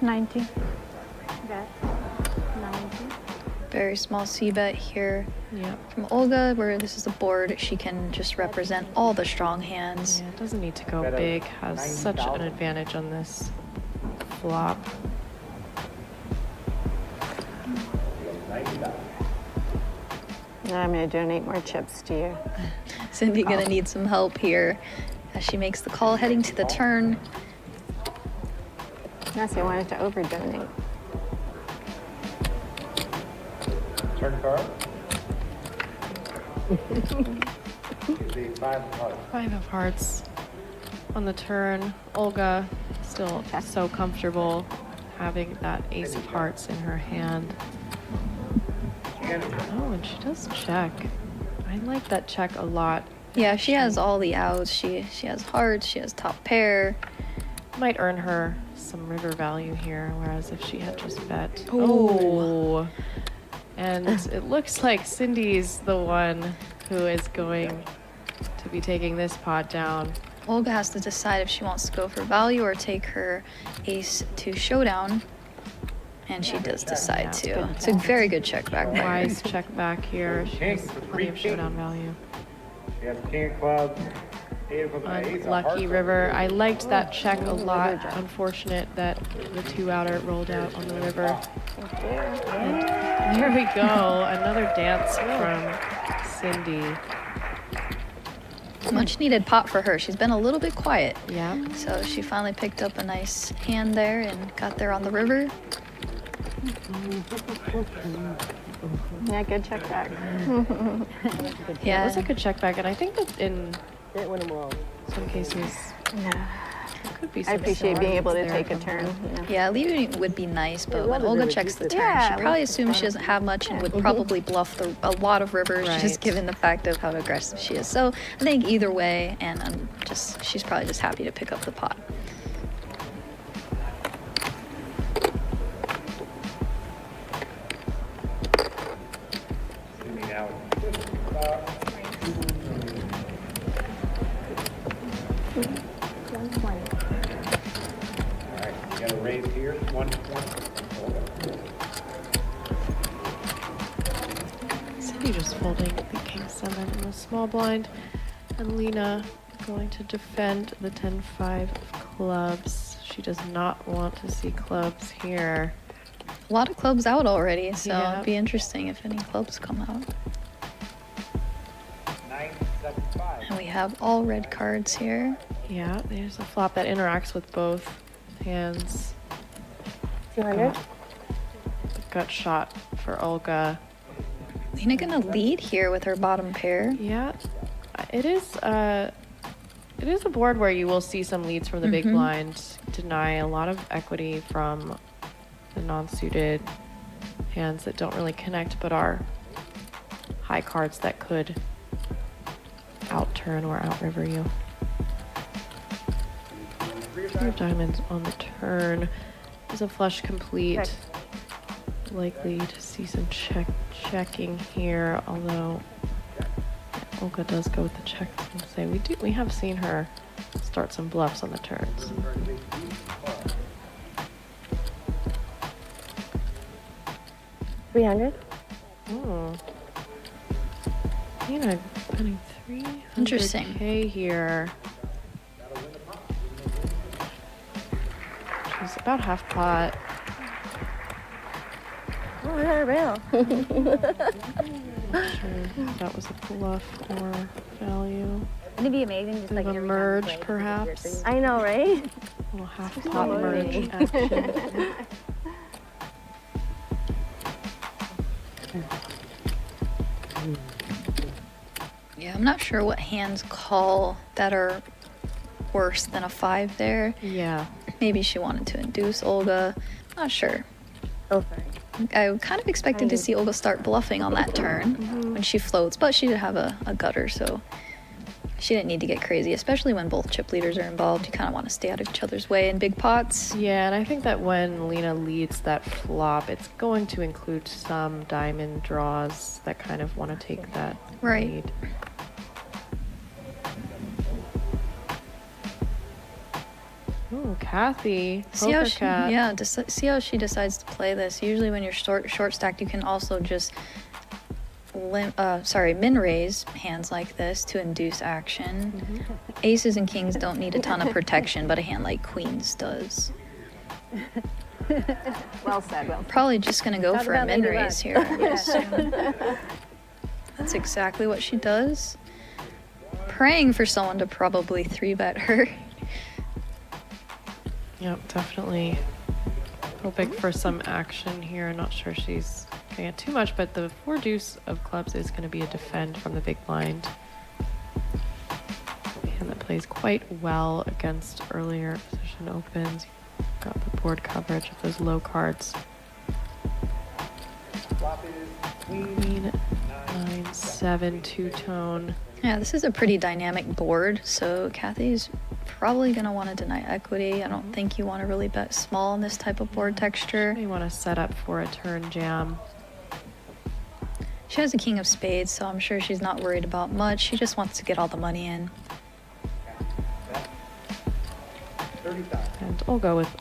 90. Bet. 90. Very small C bet here Yep. from Olga, where this is a board she can just represent all the strong hands. Yeah, doesn't need to go Bet of big. Has such an 90,000. advantage on this flop. 90,000. I'm going to donate more chips to you. Cindy gonna need some help here as she makes the call heading to the turn. Yes, I wanted to over donate. Turn card. Is a 5 of hearts. 5 of hearts on the turn. Olga still so comfortable having that ace of hearts in her hand. Oh, and she does check. I like that check a lot. Yeah, she has all the outs. She has hearts, she has top pair. Might earn her some river value here, whereas if she had just bet. Ooh. Oh. And it looks like Cindy's the one who is going to be taking this pot down. Olga has to decide if she wants to go for value or take her ace to showdown. And she does decide to. It's a very good check back by her. Wise check back here. She has plenty of showdown value. She has king of clubs, 8 of clubs, and ace of Unlucky hearts. river. I liked that check a lot. Unfortunate that the 2-outer rolled out on the river. And there we go. Another dance from Cindy. Much needed pot for her. She's been a little bit quiet. Yeah. So she finally picked up a nice hand there and got there on the river. Yeah, good check back. It Yeah. was a good check back, and I think that in Can't win them all. some cases Yeah. there could be some I appreciate being able to there take a from turn. her. You know. Yeah, leaving would be nice, but when rather Olga than checks the reduce turn, it. she Yeah, probably assumes she doesn't have much and would probably bluff a lot of rivers Right. just given the fact of how aggressive she is. So I think either way, and she's probably just happy to pick up the pot. Cindy now. All right, you got a raise here, 120. Cindy just folding the king 7 in the small blind, and Lena going to defend the 10-5 of clubs. She does not want to see clubs here. A lot of clubs out already, so Yeah. it'd be interesting if any clubs come out. 975. And we have all red cards here. Yeah, there's a flop that interacts with both hands. 200? Gut shot for Olga. Lena gonna lead here with her bottom pair. Yeah, it is a board where you will see some leads from the big blind, deny a lot of equity from the non-suited hands that don't really connect but are high cards that could outturn or outriver you. 3 of diamonds on the turn. Is a flush complete. Likely to see some checking here, although Olga does go with the check and say we have seen her start some bluffs on the turns. $300? Oh. You know, betting 300K Interesting. here. She's about half pot. Oh, I got a rail. Not sure if that was a bluff or value. Wouldn't it be amazing just Bit like of a every time you merge, play, just perhaps. your I know, right? A little half pot merge action. Yeah, I'm not sure what hands call that are worse than a 5 there. Yeah. Maybe she wanted to induce Olga. Not sure. Oh, sorry. I kind of expected to see Olga start bluffing on that turn when she floats, but she did have a gutter, so She didn't need to get crazy, especially when both chip leaders are involved. You kind of want to stay out of each other's way in big pots. Yeah, and I think that when Lena leads that flop, it's going to include some diamond draws that kind of want to take that Right. lead. Ooh, Kathy. See how Poker she, Cat. yeah, see how she decides to play this. Usually when you're short stacked, you can also just min raise hands like this to induce action. Aces and kings don't need a ton of protection, but a hand like queens does. Well said. Well. Probably just gonna go Talk for a about min Lady raise Luck. here. I would assume. That's exactly what she does. Praying for someone to probably 3-bet her. Yep, definitely hoping for some action here. Not sure she's going to get too much, but the 4 deuce of clubs is going to be a defend from the big blind. And that plays quite well against earlier position opens. Got the board coverage of those low cards. Queen, 9-7, two-tone. Yeah, this is a pretty dynamic board, so Kathy's probably going to want to deny equity. I don't think you want to really bet small in this type of board texture. May want to set up for a turn jam. She has a king of spades, so I'm sure she's not worried about much. She just wants to get all the money in. And I'll go with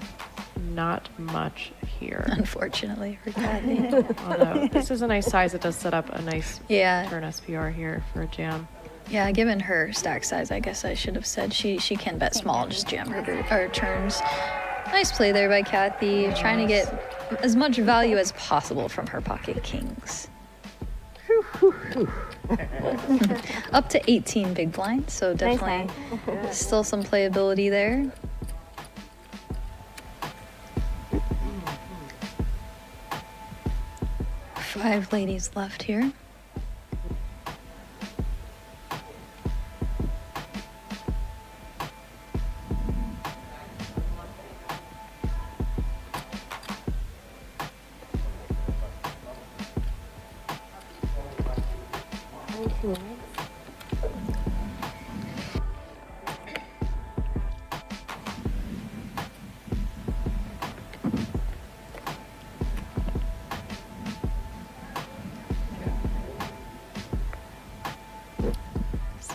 not much here. Unfortunately for Kathy. Although this is a nice size, it does set up a nice Yeah. turn SPR here for a jam. Yeah, given her stack size, I guess I should have said she can bet small and just jam her turns. Nice play there by Kathy, trying to get as much value as possible from her pocket kings. Up to 18 big blinds, so definitely still some playability there. Five ladies left here.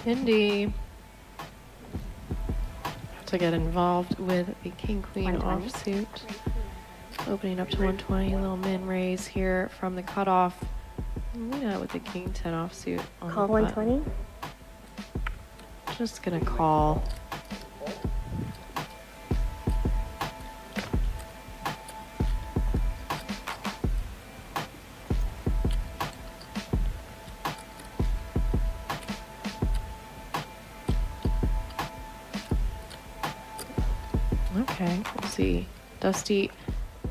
Cindy to get involved with the king queen offsuit. Opening up to 120, little min raise here from the cutoff. Lena with the king 10 offsuit. On Call the button. 120. Just gonna call. Okay, we'll see. Dusty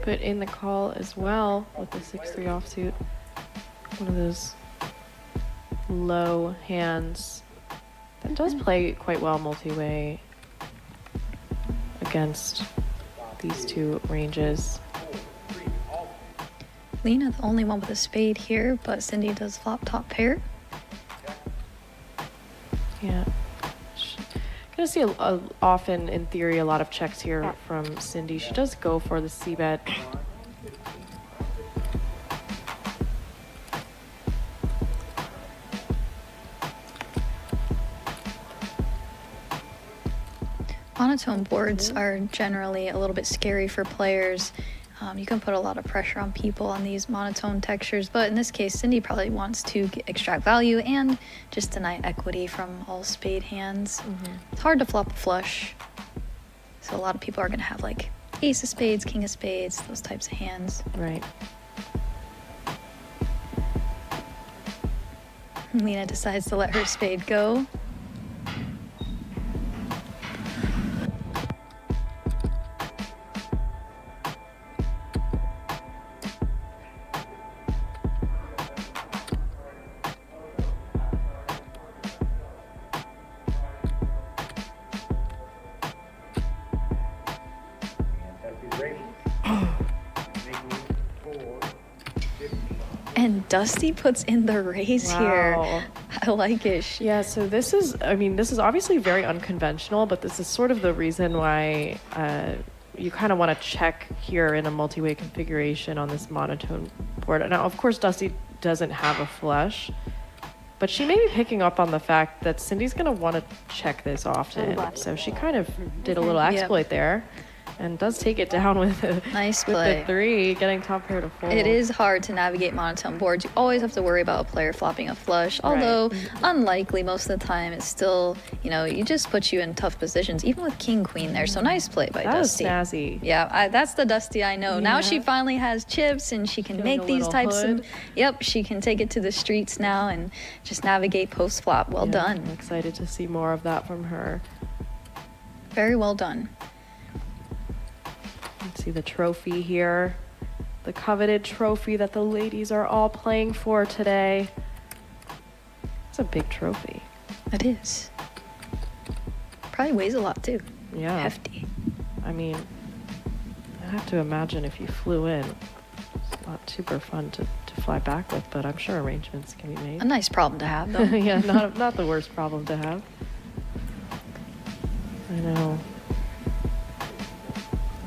put in the call as well with the 6-3 offsuit. One of those low hands that does play quite well multi-way against these two ranges. Lena, the only one with a spade here, but Cindy does flop top pair. Yeah. Gonna see often, in theory, a lot of checks here from Cindy. She does go for the c-bet. Monotone boards are generally a little bit scary for players. You can put a lot of pressure on people on these monotone textures, but in this case, Cindy probably wants to extract value and just deny equity from all spade hands. It's hard to flop a flush, so a lot of people are going to have like ace of spades, king of spades, those types of hands. Right. Lena decides to let her spade go. And Dusty puts in the raise here. I like it. Yeah, so this is, I mean, this is obviously very unconventional, but this is sort of the reason why you kind of want to check here in a multi-way configuration on this monotone board. Now, of course, Dusty doesn't have a flush, but she may be picking up on the fact that Cindy's going to want to check this often. So she kind of did a little exploit there. And does take it down with the, Nice with play. the 3, getting top pair to fold. It is hard to navigate monotone boards. You always have to worry about a player flopping a flush, although unlikely most of the time. It's still, you know, it just puts you in tough positions, even with king queen there. So nice play by That was Dusty. snazzy. Yeah, that's the Dusty I know. Now she finally has chips and she can Feeling make a these little types hood. of. Yep, she can take it to the streets now and just navigate post flop. Well Yeah, done. I'm excited to see more of that from her. Very well done. Let's see the trophy here. The coveted trophy that the ladies are all playing for today. It's a big trophy. It is. Probably weighs a lot too. Yeah. Hefty. I mean, I have to imagine if you flew in, it's not super fun to fly back with, but I'm sure arrangements can be made. A nice problem to have though. Yeah, not the worst problem to have. I know.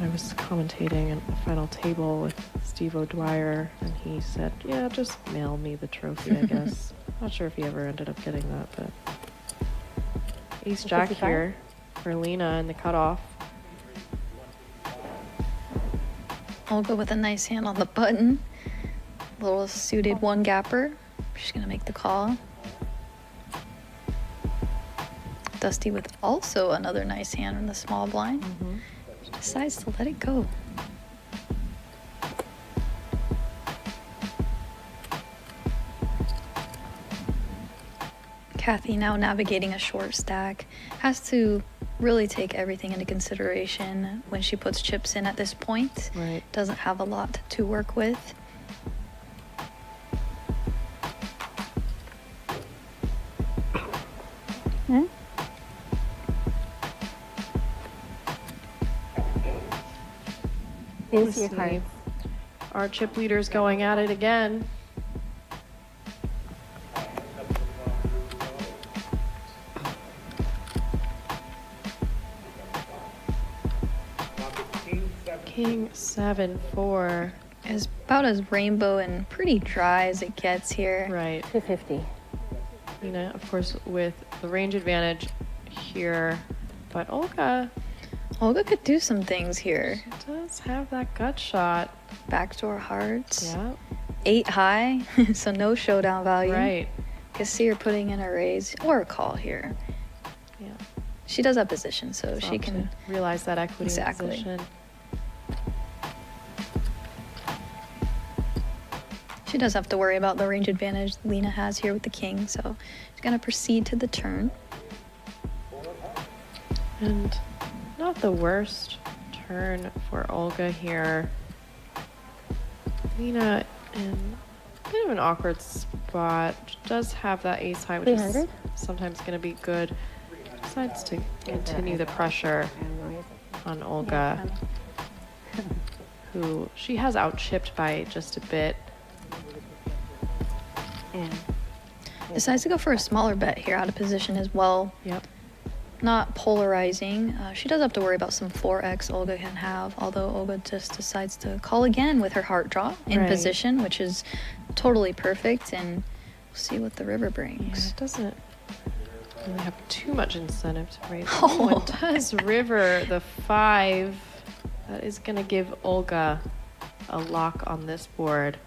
I was commentating at the final table with Steve O'Dwyer, and he said, yeah, just mail me the trophy, I guess. Not sure if he ever ended up getting that, but... Ace Jack 55? here for Lena in the cutoff. Olga with a nice hand on the button. Little suited one gapper. She's gonna make the call. Dusty with also another nice hand in the small blind. She decides to let it go. Kathy, now navigating a short stack, has to really take everything into consideration when she puts chips in at this point. Right. Doesn't have a lot to work with. Into your see. cards. Our chip leaders going at it again. King 7-4. Is about as rainbow and pretty dry as it gets here. Right. 250. Lena, of course, with the range advantage here, but Olga Olga could do some things here. does have that gut shot. Backdoor hearts. Yeah. 8 high, so no showdown value. Right. Can see her putting in a raise or a call here. Yeah. She does have position, so It's she up can. to realize that equity Exactly. position. She does have to worry about the range advantage Lena has here with the king, so she's gonna proceed to the turn. And not the worst turn for Olga here. Lena in a bit of an awkward spot. She does have that ace high, which is 300? sometimes going to be good. Decides to continue the pressure on Olga, who she has out-chipped by just a bit. Decides to go for a smaller bet here out of position as well. Yep. Not polarizing. She does have to worry about some 4x Olga can have, although Olga just decides to call again with her heart draw in Right. position, which is totally perfect, and we'll see what the river Yeah, brings. it doesn't really have too much incentive to raise. Oh. Oh, it does river the 5. That is going to give Olga a lock on this board.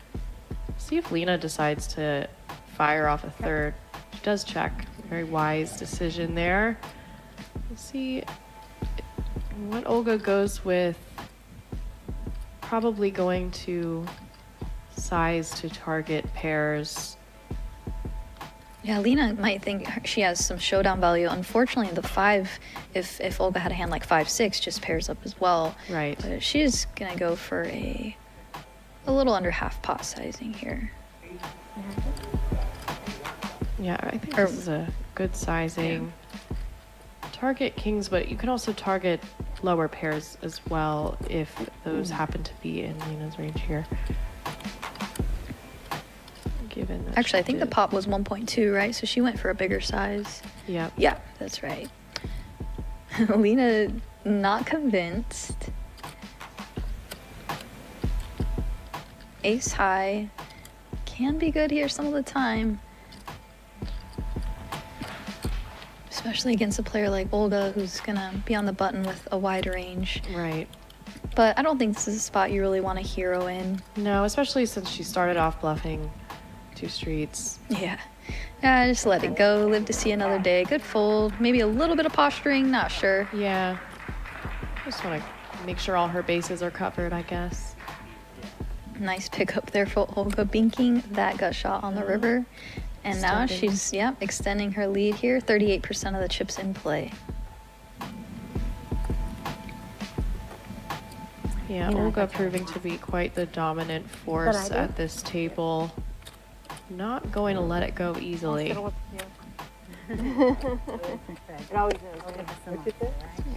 See if Lena decides to fire off a third. She does check. Very wise decision there. We'll see what Olga goes with. Probably going to size to target pairs. Yeah, Lena might think she has some showdown value. Unfortunately, the 5, if Olga had a hand like 5-6, just pairs up as well. Right. But she's gonna go for a little under half pot sizing here. Yeah, I think Or- this is a good sizing. Target kings, but you can also target lower pairs as well if those happen to be in Lena's range here. given that Actually, she I think the did- pot was 1.2, right? So she went for a bigger size. Yep. Yeah, that's right. Lena, not convinced. Ace high can be good here some of the time. Especially against a player like Olga, who's gonna be on the button with a wide range. Right. But I don't think this is a spot you really want to hero in. No, especially since she started off bluffing 2 streets. Yeah. Yeah, just let it go. Live to see another day. Good fold. Maybe a little bit of posturing, not sure. Yeah. Just want to make sure all her bases are covered, I guess. Nice pickup there for Olga, binking that gut shot on the river. And now Extending. she's, extending her lead here. 38% of the chips in play. Yeah, Olga proving to be quite the dominant force at this table. Not going to let it go easily. It always is.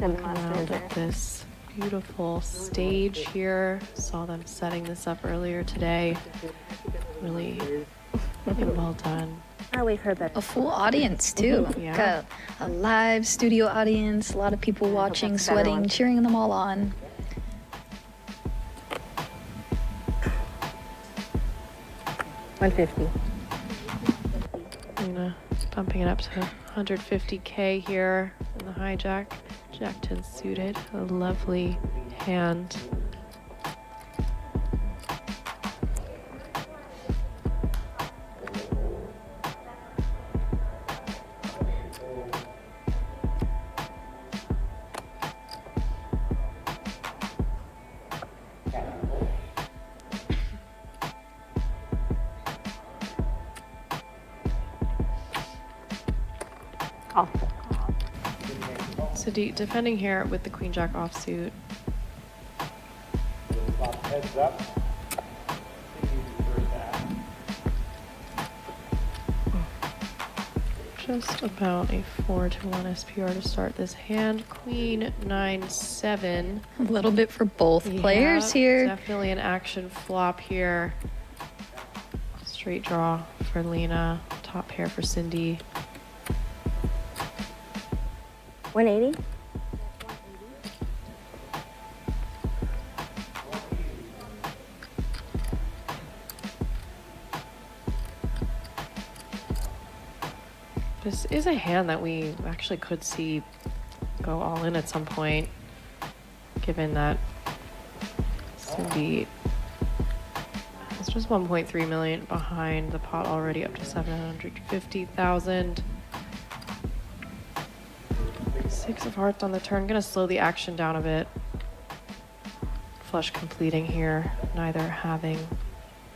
Around at this beautiful stage here. Saw them setting this up earlier today. Really well done. I wait for that. A full audience, too. Yeah. Got a live studio audience, a lot of people watching, that's a better sweating, one. cheering them all on. $150. Lena bumping it up to 150K here in the hijack. Jack 10 suited. A lovely hand. So defending here with the Queen Jack offsuit. Heads up. Just about a 4-1 SPR to start this hand. Queen 9-7. A little bit for both players here. Definitely an action flop here. Straight draw for Lena. Top pair for Cindy. 180. This is a hand that we actually could see go all in at some point, given that Cindy is just 1.3 million behind the pot already up to 750,000. 6 of hearts on the turn. Gonna slow the action down a bit. Flush completing here, neither having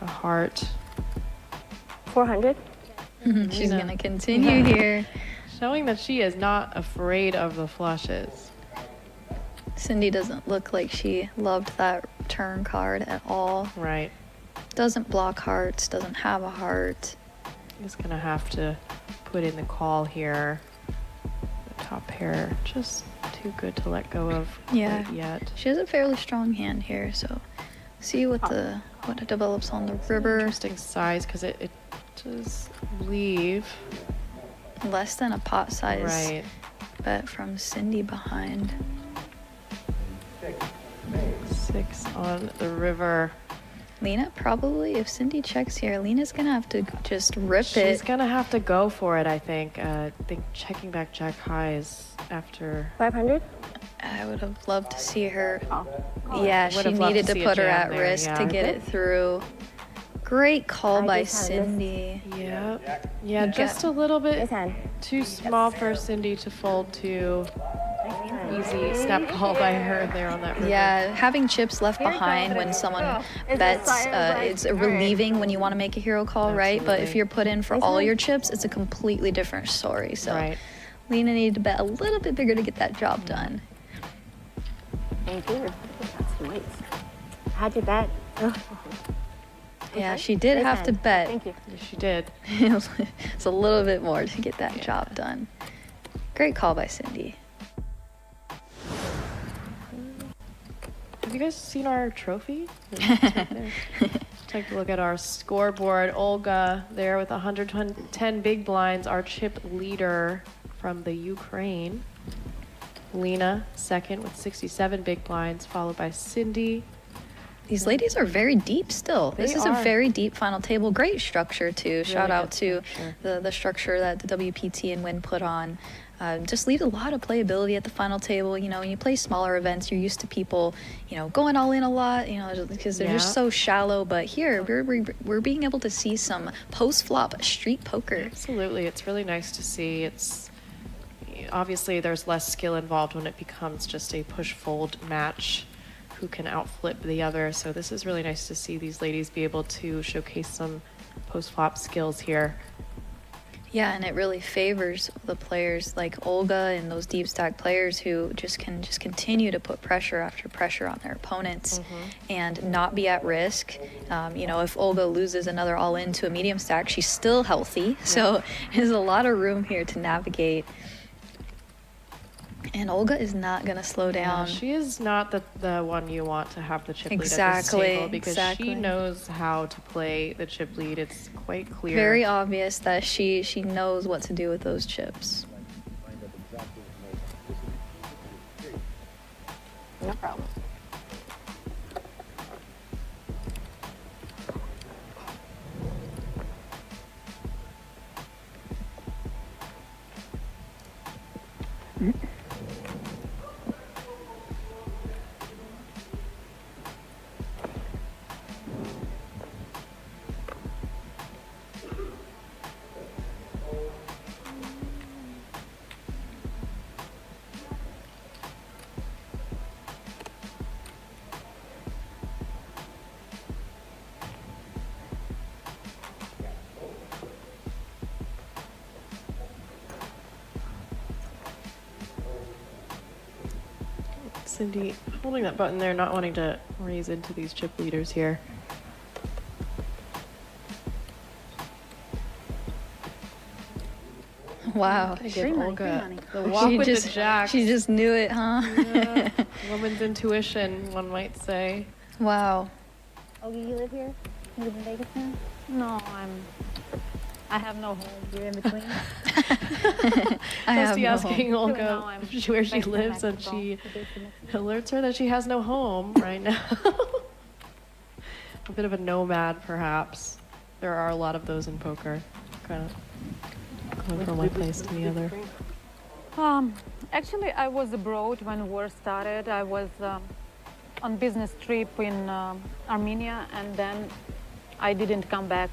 a heart. 400. She's Lena. going to continue here. Showing that she is not afraid of the flushes. Cindy doesn't look like she loved that turn card at all. Right. Doesn't block hearts, doesn't have a heart. Just gonna have to put in the call here. The top pair just too good to let go of Yeah. quite yet. She has a fairly strong hand here, so see what it develops on the river. Interesting size because it does leave. Less than a pot size Right. bet from Cindy behind. 6 on the river. Lena probably, if Cindy checks here, Lena's gonna have to just rip She's it. gonna have to go for it, I think. I think checking back Jack highs after. 500. I would have loved to see her. Yeah, Would she have loved needed to to see a put her jam at there, risk to yeah. get it through. Great call I by just had this. Cindy. Yeah. Yeah, just a little bit This hand. too small for Cindy to fold to. Easy snap call by her there on that river. Yeah, having chips left behind when someone bets, it's relieving when you want to make a hero call, right? But if Absolutely. you're put in for all your chips, it's a completely different story. So Right. Lena needed to bet a little bit bigger to get that job done. Thank you. That's nice. How'd you bet? Yeah, she did have to bet. Thank you. Yes, she did. It's a little bit more to get that job done. Great call by Cindy. Have you guys seen our trophy? It's right there. Take a look at our scoreboard. Olga there with 110 big blinds, our chip leader from the Ukraine. Lena second with 67 big blinds, followed by Cindy. These ladies are very deep still. This They is are. a very deep final table. Great structure too. Shout out to structure. the structure that the WPT and Win put on. Just leave a lot of playability at the final table. You know, when you play smaller events, you're used to people, you know, going all in a lot, you know, because they're just so shallow. But here, we're being able to see some post-flop street poker. Absolutely. It's really nice to see. It's obviously there's less skill involved when it becomes just a push-fold match. Who can outflip the other. So this is really nice to see these ladies be able to showcase some post-flop skills here. Yeah, and it really favors the players like Olga and those deep stack players who just can continue to put pressure after pressure on their opponents and not be at risk. You know, if Olga loses another all in to a medium stack, she's still healthy. So there's a lot of room here to navigate. And Olga is not going to slow down. She is not the one you want to have the chip lead at this Exactly, table because exactly. she knows how to play the chip lead. It's quite clear. Very obvious that she knows what to do with those chips. No problem. Cindy holding that button there, not wanting to raise into these chip leaders here. Wow. Give Free money, Olga free money. the walk with the jacks. She just knew it, huh? Yeah. Woman's intuition, one might say. Wow. Olga, you live here? You live in Vegas now? No, I have no home. You're in between? I have Dusty no asking Now Olga I'm where she based in lives, and Mexico. she alerts her that she has no home right now. A bit of a nomad, perhaps. There are a lot of those in poker. Kind of going from one place to the other. Actually, I was abroad when war started. I was on business trip in Armenia, and then I didn't come back.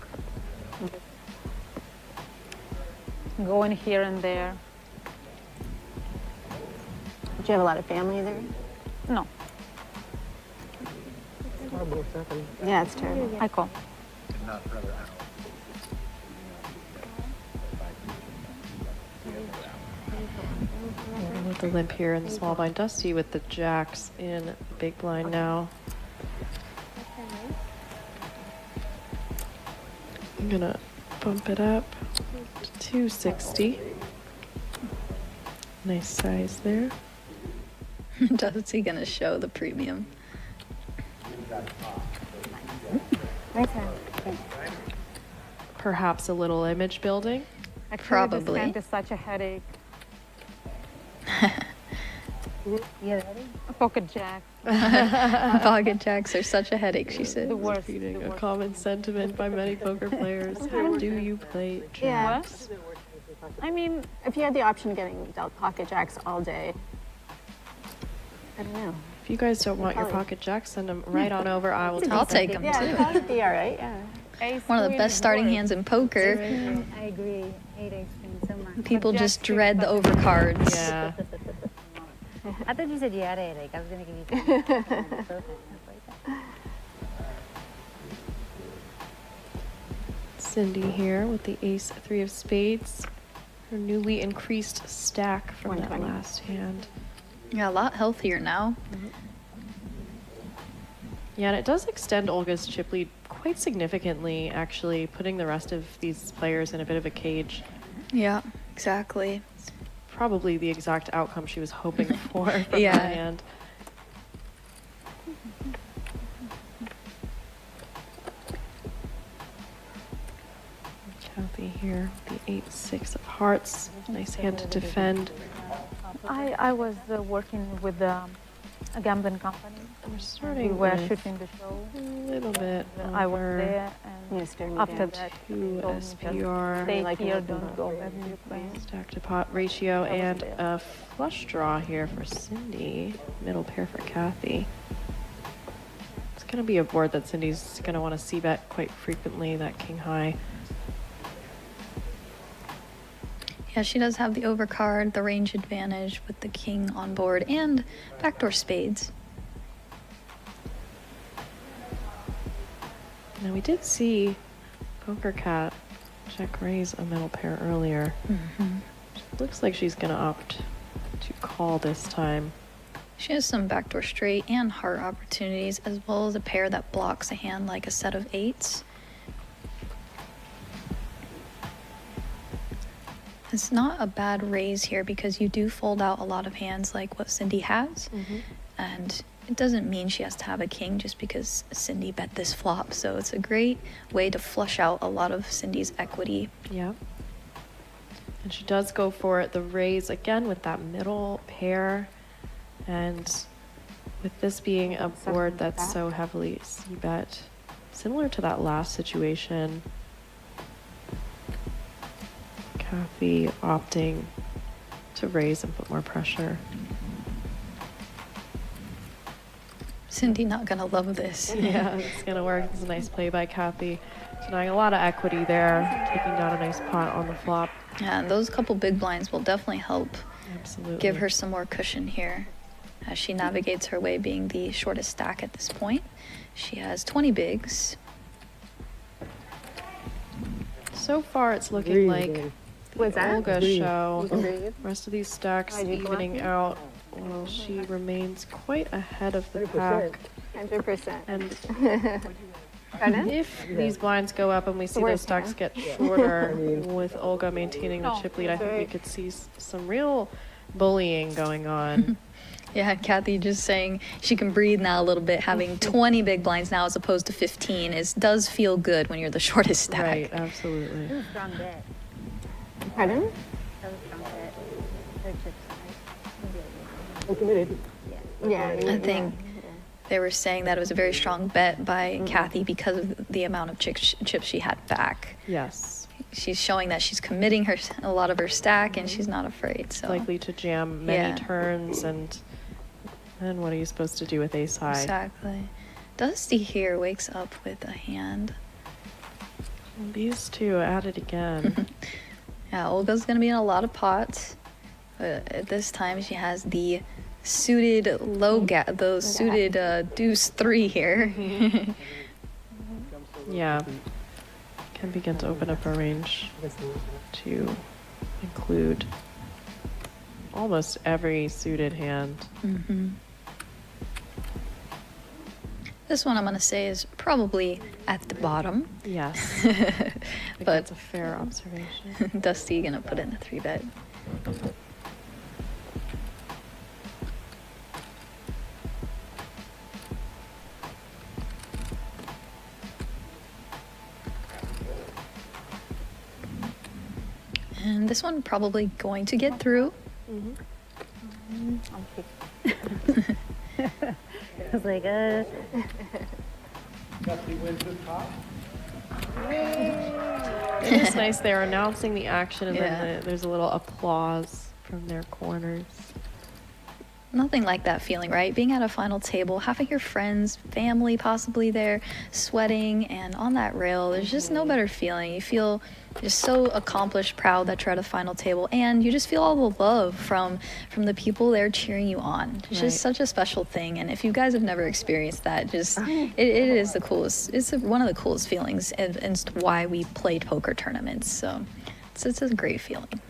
Going here and there. Do you have a lot of family there? No, It's horrible what's happening. Yeah, it's terrible. I call. With the limp here in the small blind. Dusty with the jacks in the big blind now. I'm gonna bump it up to 260. Nice size there. Dusty gonna show the premium. Nice hand. Perhaps a little image building. Actually, Probably. This hand is such a headache. You ready? A pocket jack. Pocket jacks are such a headache, she said. The worst. Repeating the a worst. common sentiment by many poker players. How do you play Yeah. jacks? I mean, If you had the option of getting dealt pocket jacks all day, I don't know. If you guys don't want your pocket jacks, send them right on over. I will I'll take take them. them Yeah, it'd too. probably be all right. Yeah. ace One of the queen best is starting worse. hands in poker. I agree. Hate ace queen so much. People Jack just three, dread the but- overcards. Yeah. I thought you said you had a headache. I was going to give you some. Cindy here with the ace three of spades. Her newly increased stack from that 120. last hand. Yeah, a lot healthier now. Yeah, and it does extend Olga's chip lead quite significantly, actually, putting the rest of these players in a bit of a cage. Yeah, exactly. Probably the exact outcome she was hoping for from Yeah. that hand. Kathy here, the 8-6 of hearts. Nice hand to defend. I was working with a gambling company. We're We starting were with shooting the show. a little bit I was over there, You and stir me after down. that, two he told me SPR. just stay like here, it. don't go back to Ukraine. Stack to pot ratio and a flush draw here for Cindy. Middle pair for Kathy. It's going to be a board that Cindy's going to want to see bet quite frequently, that king high. Yeah, she does have the overcard, the range advantage with the king on board, and backdoor spades. Now we did see Poker Cat check raise a middle pair earlier. Looks like she's going to opt to call this time. She has some backdoor straight and heart opportunities, as well as a pair that blocks a hand like a set of eights. It's not a bad raise here because you do fold out a lot of hands like what Cindy has. And it doesn't mean she has to have a king just because Cindy bet this flop. So it's a great way to flush out a lot of Cindy's equity. Yep. And she does go for the raise again with that middle pair. And with this being a board that's so heavily c-bet, similar to that last situation, Kathy opting to raise and put more pressure. Cindy not gonna love this. Yeah, it's gonna work. It's a nice play by Kathy. Denying a lot of equity there, taking down a nice pot on the flop. Yeah, and those couple big blinds will definitely help Absolutely. give her some more cushion here as she navigates her way, being the shortest stack at this point. She has 20 bigs. So far, it's looking Breathe, like baby. What's that? Olga Breathe. show. You can breathe. Rest of these stacks Are you evening bluffing? out while she remains quite ahead of the 100%. pack. 100%. And Pardon? if these blinds go up and we see those worst stacks hand. get shorter I mean- with Olga maintaining the No, chip lead, I think we very- could see some real bullying going on. Yeah, Kathy just saying she can breathe now a little bit. Having 20 big blinds now as opposed to 15 does feel good when you're the shortest stack. Right, absolutely. Strong bet. Pardon? That was strong bet. Her chips I'm committed. Yeah. I think they were saying that it was a very strong bet by Kathy because of the amount of chips she had back. Yes. She's showing that she's committing a lot of her stack and she's not afraid. So Likely to jam many Yeah. turns, and what are you supposed to do with ace high? exactly. Dusty here wakes up with a hand. These two at it again. Yeah, Olga's gonna be in a lot of pots, but at this time she has the suited deuce 3 here. Yeah. Can begin to open up a range to include almost every suited hand. This one I'm gonna say is probably at the bottom, Yes. I think but that's a fair observation. Dusty gonna put in a 3-bet. And this one probably going to get through. I was like, Dusty wins the top. It is nice they're announcing the action, and Yeah. then there's a little applause from their corners. Nothing like that feeling, right? Being at a final table, having your friends, family possibly there, sweating, and on that rail, there's just no better feeling. You feel just so accomplished, proud that you're at a final table, and you just feel all the love from the people there cheering you on. It's Right. just such a special thing, and if you guys have never experienced that, just it is the coolest. It's one of the coolest feelings, and it's why we played poker tournaments. So it's a great feeling.